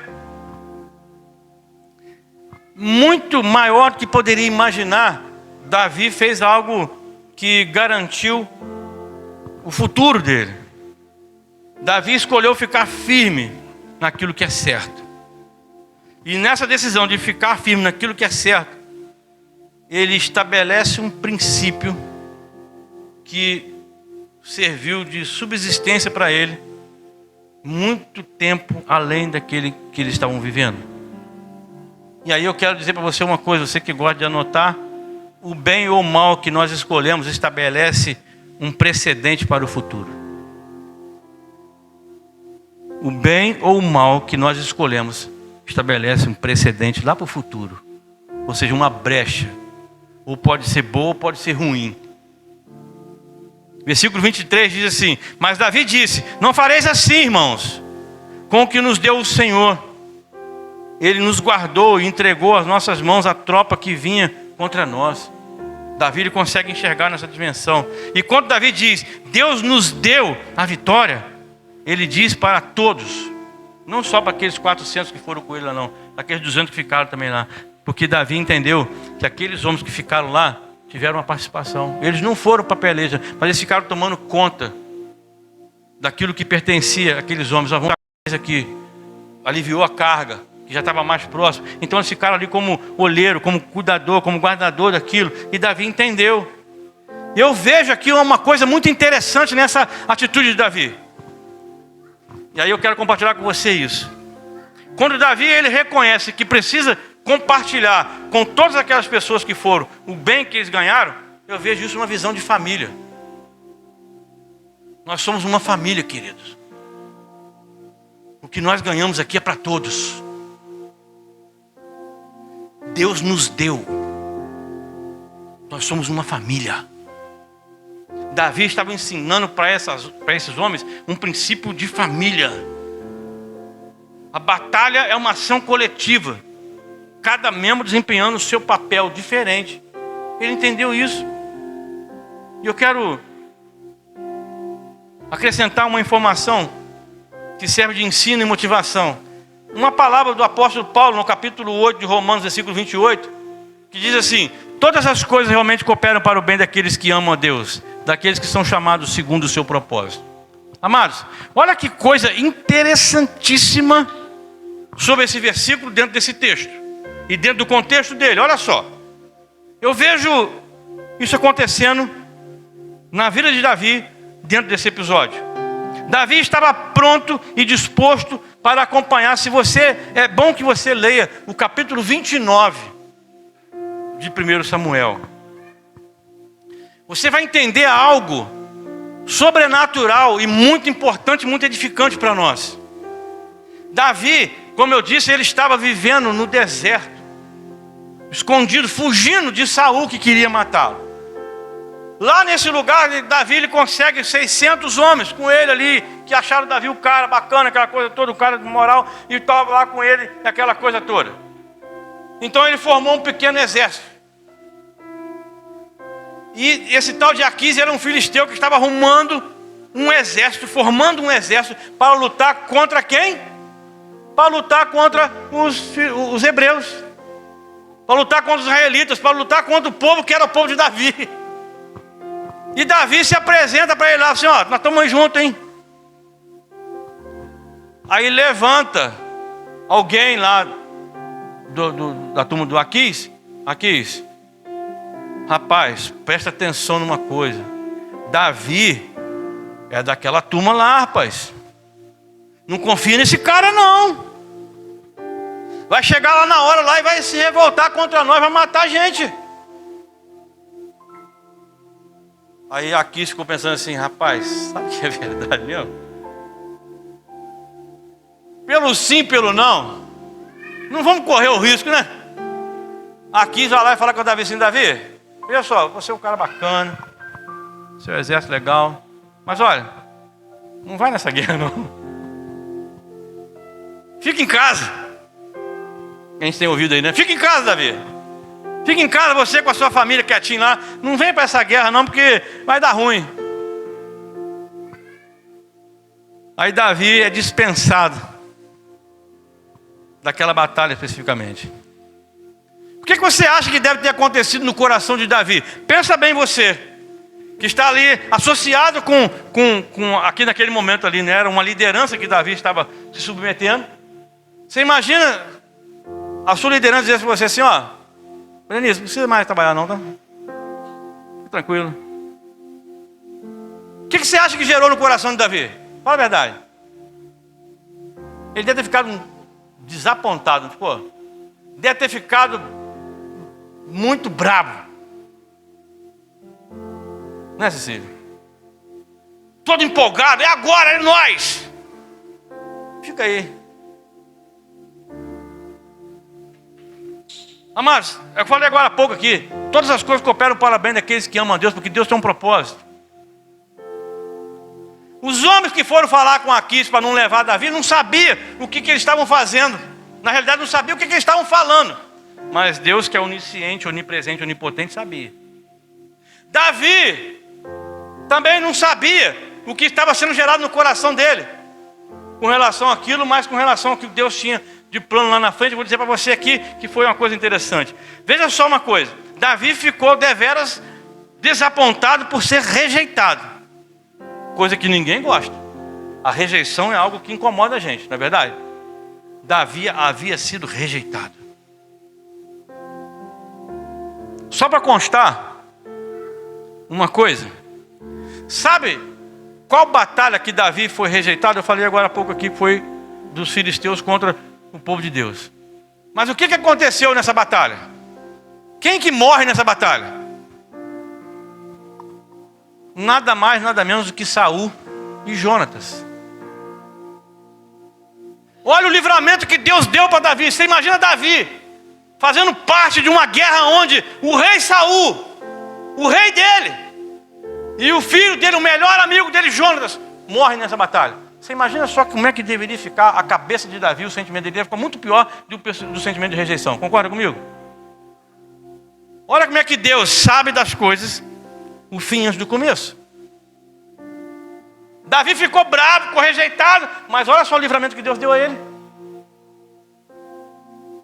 Muito maior do que poderia imaginar, Davi fez algo que garantiu o futuro dele. Davi escolheu ficar firme naquilo que é certo. E nessa decisão de ficar firme naquilo que é certo, ele estabelece um princípio que serviu de subsistência para ele muito tempo além daquele que eles estavam vivendo. E aí eu quero dizer para você uma coisa, você que gosta de anotar: o bem ou o mal que nós escolhemos estabelece um precedente para o futuro. O bem ou o mal que nós escolhemos estabelece um precedente lá para o futuro. Ou seja, uma brecha. Ou pode ser boa ou pode ser ruim. Versículo 23 diz assim: mas Davi disse: não fareis assim, irmãos, com o que nos deu o Senhor. Ele nos guardou e entregou às nossas mãos a tropa que vinha contra nós. Davi ele consegue enxergar nessa dimensão. E quando Davi diz: Deus nos deu a vitória, ele diz para todos, não só para aqueles 400 que foram com ele lá, não, aqueles 200 que ficaram também lá. Porque Davi entendeu que aqueles homens que ficaram lá tiveram uma participação. Eles não foram para a peleja, mas eles ficaram tomando conta daquilo que pertencia àqueles homens. A coisa que aliviou a carga, que já estava mais próximo. Então eles ficaram ali como olheiro, como cuidador, como guardador daquilo. E Davi entendeu. Eu vejo aqui uma coisa muito interessante nessa atitude de Davi. E aí eu quero compartilhar com você isso. Quando Davi ele reconhece que precisa compartilhar com todas aquelas pessoas que foram o bem que eles ganharam, eu vejo isso uma visão de família. Nós somos uma família, queridos. O que nós ganhamos aqui é para todos. Deus nos deu. Nós somos uma família. Davi estava ensinando para esses homens um princípio de família. A batalha é uma ação coletiva. Cada membro desempenhando o seu papel diferente. Ele entendeu isso. E eu quero acrescentar uma informação que serve de ensino e motivação. Uma palavra do apóstolo Paulo no capítulo 8 de Romanos, versículo 28, que diz assim: todas as coisas realmente cooperam para o bem daqueles que amam a Deus, daqueles que são chamados segundo o seu propósito. Amados, olha que coisa interessantíssima sobre esse versículo dentro desse texto e dentro do contexto dele. Olha só, eu vejo isso acontecendo na vida de Davi dentro desse episódio. Davi estava pronto e disposto para acompanhar. Se você, é bom que você leia o capítulo 29 de 1 Samuel. Você vai entender algo sobrenatural e muito importante, muito edificante para nós. Davi, como eu disse, ele estava vivendo no deserto, escondido, fugindo de Saul que queria matá-lo. Lá nesse lugar, Davi ele consegue 600 homens com ele ali, que acharam Davi o cara bacana, aquela coisa toda, o cara de moral, e estava lá com ele, aquela coisa toda. Então ele formou um pequeno exército. E esse tal de Aquis era um filisteu que estava arrumando um exército, formando um exército para lutar contra quem? Para lutar contra os hebreus, para lutar contra os israelitas, para lutar contra o povo que era o povo de Davi. E Davi se apresenta para ele lá, assim: ó, nós estamos juntos, hein? Aí levanta alguém lá da turma do Aquis. Aquis, rapaz, presta atenção numa coisa. Davi é daquela turma lá, rapaz. Não confia nesse cara, não. Vai chegar lá na hora lá e vai se revoltar contra nós, vai matar a gente. Aí aqui ficou pensando assim: rapaz, sabe que é verdade mesmo? Pelo sim, pelo não, não vamos correr o risco, né? Aqui vai lá e fala com o Davi assim: Davi, olha só, você é um cara bacana, seu exército legal, mas olha, não vai nessa guerra não. Fica em casa. A gente tem ouvido aí, né? Fica em casa, Davi. Fica em casa você com a sua família quietinho lá. Não vem para essa guerra não, porque vai dar ruim. Aí Davi é dispensado daquela batalha especificamente. O que você acha que deve ter acontecido no coração de Davi? Pensa bem você, que está ali associado com aqui naquele momento ali, né? Era uma liderança que Davi estava se submetendo. Você imagina a sua liderança dizesse para você assim, ó, Denise, não precisa mais trabalhar não, tá? Fique tranquilo. O que você acha que gerou no coração de Davi? Fala a verdade. Ele deve ter ficado desapontado, não ficou? Deve ter ficado muito bravo. Não é, Cecília? Todo empolgado, é agora, é nós. Fica aí. Amados, eu falei agora há pouco aqui, todas as coisas cooperam para o bem daqueles que amam a Deus, porque Deus tem um propósito. Os homens que foram falar com Aquis para não levar Davi, não sabiam o que eles estavam fazendo. Na realidade não sabiam o que eles estavam falando. Mas Deus, que é onisciente, onipresente, onipotente, sabia. Davi também não sabia o que estava sendo gerado no coração dele, com relação àquilo, mas com relação ao que Deus tinha de plano lá na frente. Eu vou dizer para você aqui que foi uma coisa interessante. Veja só uma coisa. Davi ficou deveras desapontado por ser rejeitado. Coisa que ninguém gosta. A rejeição é algo que incomoda a gente, não é verdade? Davi havia sido rejeitado. Só para constar uma coisa. Sabe qual batalha que Davi foi rejeitado? Eu falei agora há pouco aqui que foi dos filisteus contra o povo de Deus. Mas o que aconteceu nessa batalha? Quem que morre nessa batalha? Nada mais, nada menos do que Saul e Jonatas. Olha o livramento que Deus deu para Davi. Você imagina Davi fazendo parte de uma guerra onde o rei Saul, o rei dele, e o filho dele, o melhor amigo dele, Jonatas, morrem nessa batalha. Você imagina só como é que deveria ficar a cabeça de Davi, o sentimento dele ficou muito pior do sentimento de rejeição. Concorda comigo? Olha como é que Deus sabe das coisas, o fim antes do começo. Davi ficou bravo, ficou rejeitado, mas olha só o livramento que Deus deu a ele.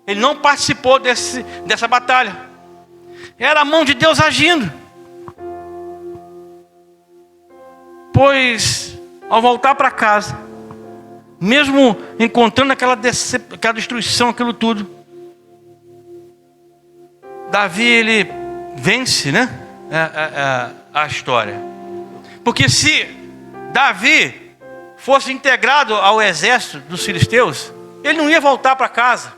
Ele não participou dessa batalha. Era a mão de Deus agindo. Pois, ao voltar para casa, mesmo encontrando aquela destruição, aquilo tudo, Davi, ele vence, né? A história. Porque se Davi fosse integrado ao exército dos filisteus, ele não ia voltar para casa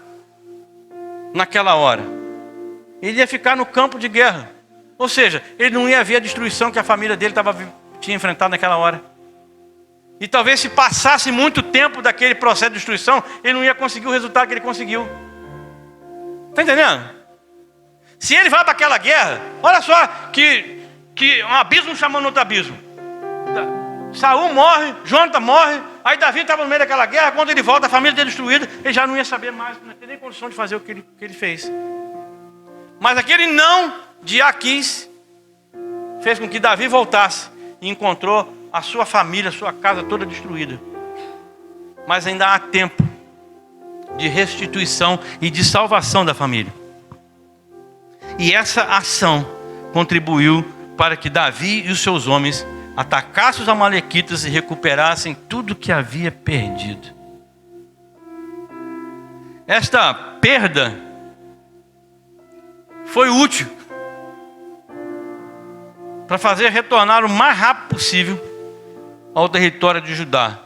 naquela hora. Ele ia ficar no campo de guerra. Ou seja, ele não ia ver a destruição que a família dele tinha enfrentado naquela hora. E talvez se passasse muito tempo daquele processo de destruição, ele não ia conseguir o resultado que ele conseguiu. Está entendendo? Se ele vai para aquela guerra, olha só que um abismo chamando outro abismo. Saul morre, Jonatas morre, aí Davi estava no meio daquela guerra, quando ele volta, a família dele destruída, ele já não ia saber mais, não ia ter nem condição de fazer o que ele fez. Mas aquele não de Aquis fez com que Davi voltasse e encontrou a sua família, a sua casa toda destruída. Mas ainda há tempo de restituição e de salvação da família. E essa ação contribuiu para que Davi e os seus homens atacassem os amalequitas e recuperassem tudo que havia perdido. Esta perda foi útil para fazer retornar o mais rápido possível ao território de Judá.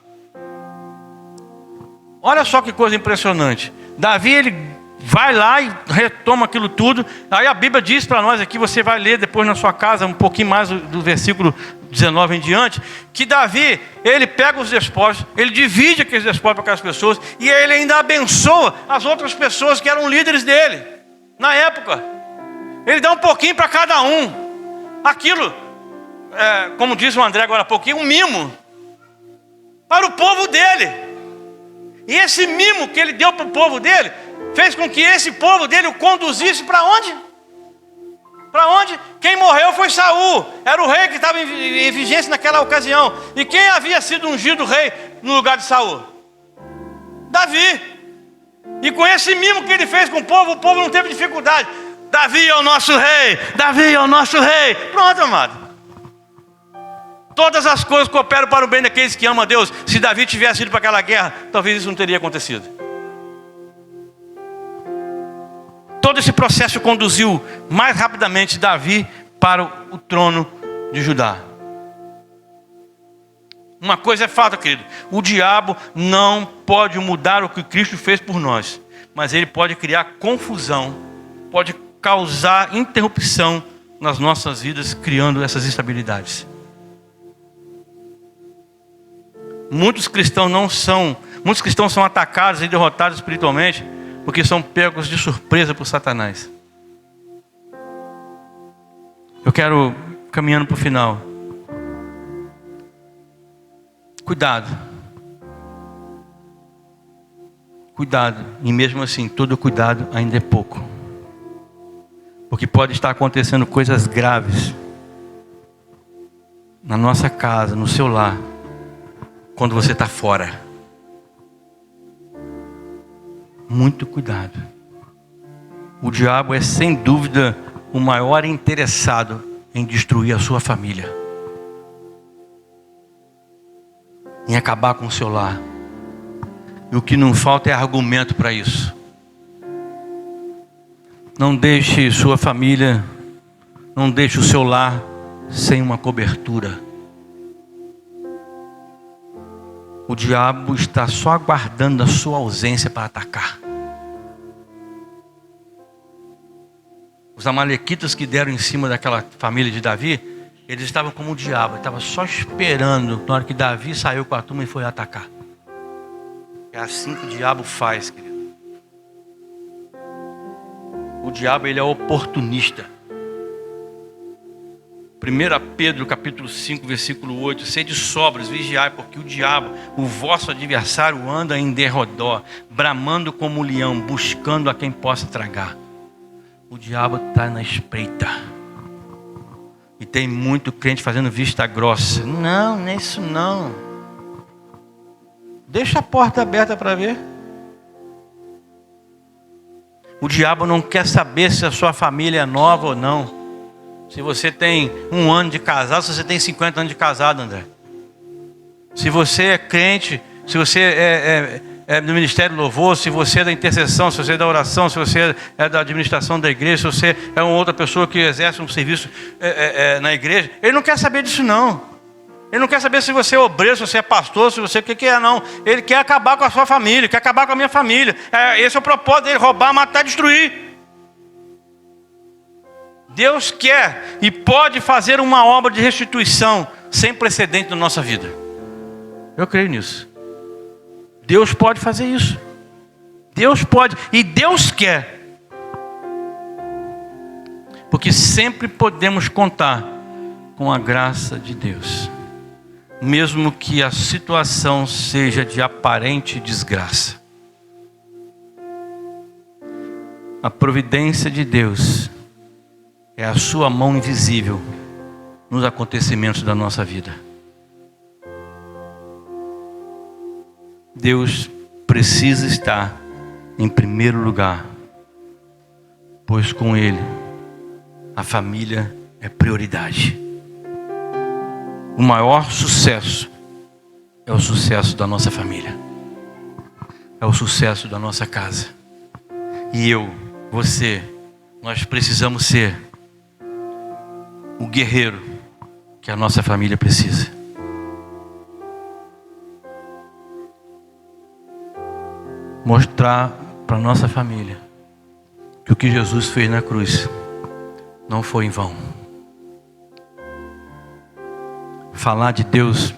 Olha só que coisa impressionante. Davi, ele vai lá e retoma aquilo tudo. Aí a Bíblia diz para nós aqui, você vai ler depois na sua casa um pouquinho mais do versículo 19 em diante, que Davi, ele pega os despojos, ele divide aqueles despojos para aquelas pessoas, e ele ainda abençoa as outras pessoas que eram líderes dele na época. Ele dá um pouquinho para cada um. Aquilo, como disse o André agora há pouquinho, um mimo para o povo dele. E esse mimo que ele deu para o povo dele fez com que esse povo dele o conduzisse para onde? Para onde? Quem morreu foi Saul. Era o rei que estava em vigência naquela ocasião. E quem havia sido ungido rei no lugar de Saul? Davi. E com esse mimo que ele fez com o povo não teve dificuldade. Davi é o nosso rei. Davi é o nosso rei. Pronto, amado. Todas as coisas cooperam para o bem daqueles que amam a Deus. Se Davi tivesse ido para aquela guerra, talvez isso não teria acontecido. todo esse processo conduziu mais rapidamente Davi para o trono de Judá. Uma coisa é fato, querido: o diabo não pode mudar o que Cristo fez por nós, mas ele pode criar confusão, pode causar interrupção nas nossas vidas, criando essas instabilidades. Muitos cristãos são atacados e derrotados espiritualmente porque são pegos de surpresa por Satanás. Eu quero, caminhando para o final, cuidado, e mesmo assim, todo cuidado ainda é pouco, porque pode estar acontecendo coisas graves na nossa casa, no seu lar, quando você está fora. Muito cuidado. O diabo é sem dúvida o maior interessado em destruir a sua família, em acabar com o seu lar. E o que não falta é argumento para isso. Não deixe sua família, não deixe o seu lar sem uma cobertura. O diabo está só aguardando a sua ausência para atacar. Os amalequitas que deram em cima daquela família de Davi, eles estavam como o diabo, estavam só esperando na hora que Davi saiu com a turma e foi atacar. É assim que o diabo faz, querido. O diabo, ele é oportunista. 1 Pedro capítulo 5, versículo 8: sede sóbrios, vigiai, porque o diabo, o vosso adversário, anda em derredor, bramando como um leão, buscando a quem possa tragar. O diabo está na espreita. E tem muito crente fazendo vista grossa. Não, não é isso não. Deixa a porta aberta para ver. O diabo não quer saber se a sua família é nova ou não. Se você tem 1 ano de casado, se você tem 50 anos de casado, André. Se você é crente, se você é do Ministério do Louvor, se você é da intercessão, se você é da oração, se você é da administração da igreja, se você é uma outra pessoa que exerce um serviço na igreja, ele não quer saber disso não. Ele não quer saber se você é obreiro, se você é pastor, se você o que é não. Ele quer acabar com a sua família, quer acabar com a minha família. Esse é o propósito dele: roubar, matar, destruir. Deus quer e pode fazer uma obra de restituição sem precedente na nossa vida. Eu creio nisso. Deus pode fazer isso. Deus pode e Deus quer. Porque sempre podemos contar com a graça de Deus, mesmo que a situação seja de aparente desgraça. A providência de Deus é a sua mão invisível nos acontecimentos da nossa vida. Deus precisa estar em primeiro lugar, pois com Ele a família é prioridade. O maior sucesso é o sucesso da nossa família, é o sucesso da nossa casa. E eu, você, nós precisamos ser o guerreiro que a nossa família precisa. Mostrar para a nossa família que o que Jesus fez na cruz não foi em vão. Falar de Deus,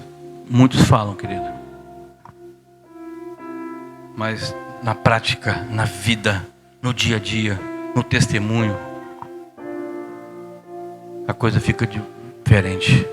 muitos falam, querido. Mas na prática, na vida, no dia a dia, no testemunho, a coisa fica diferente.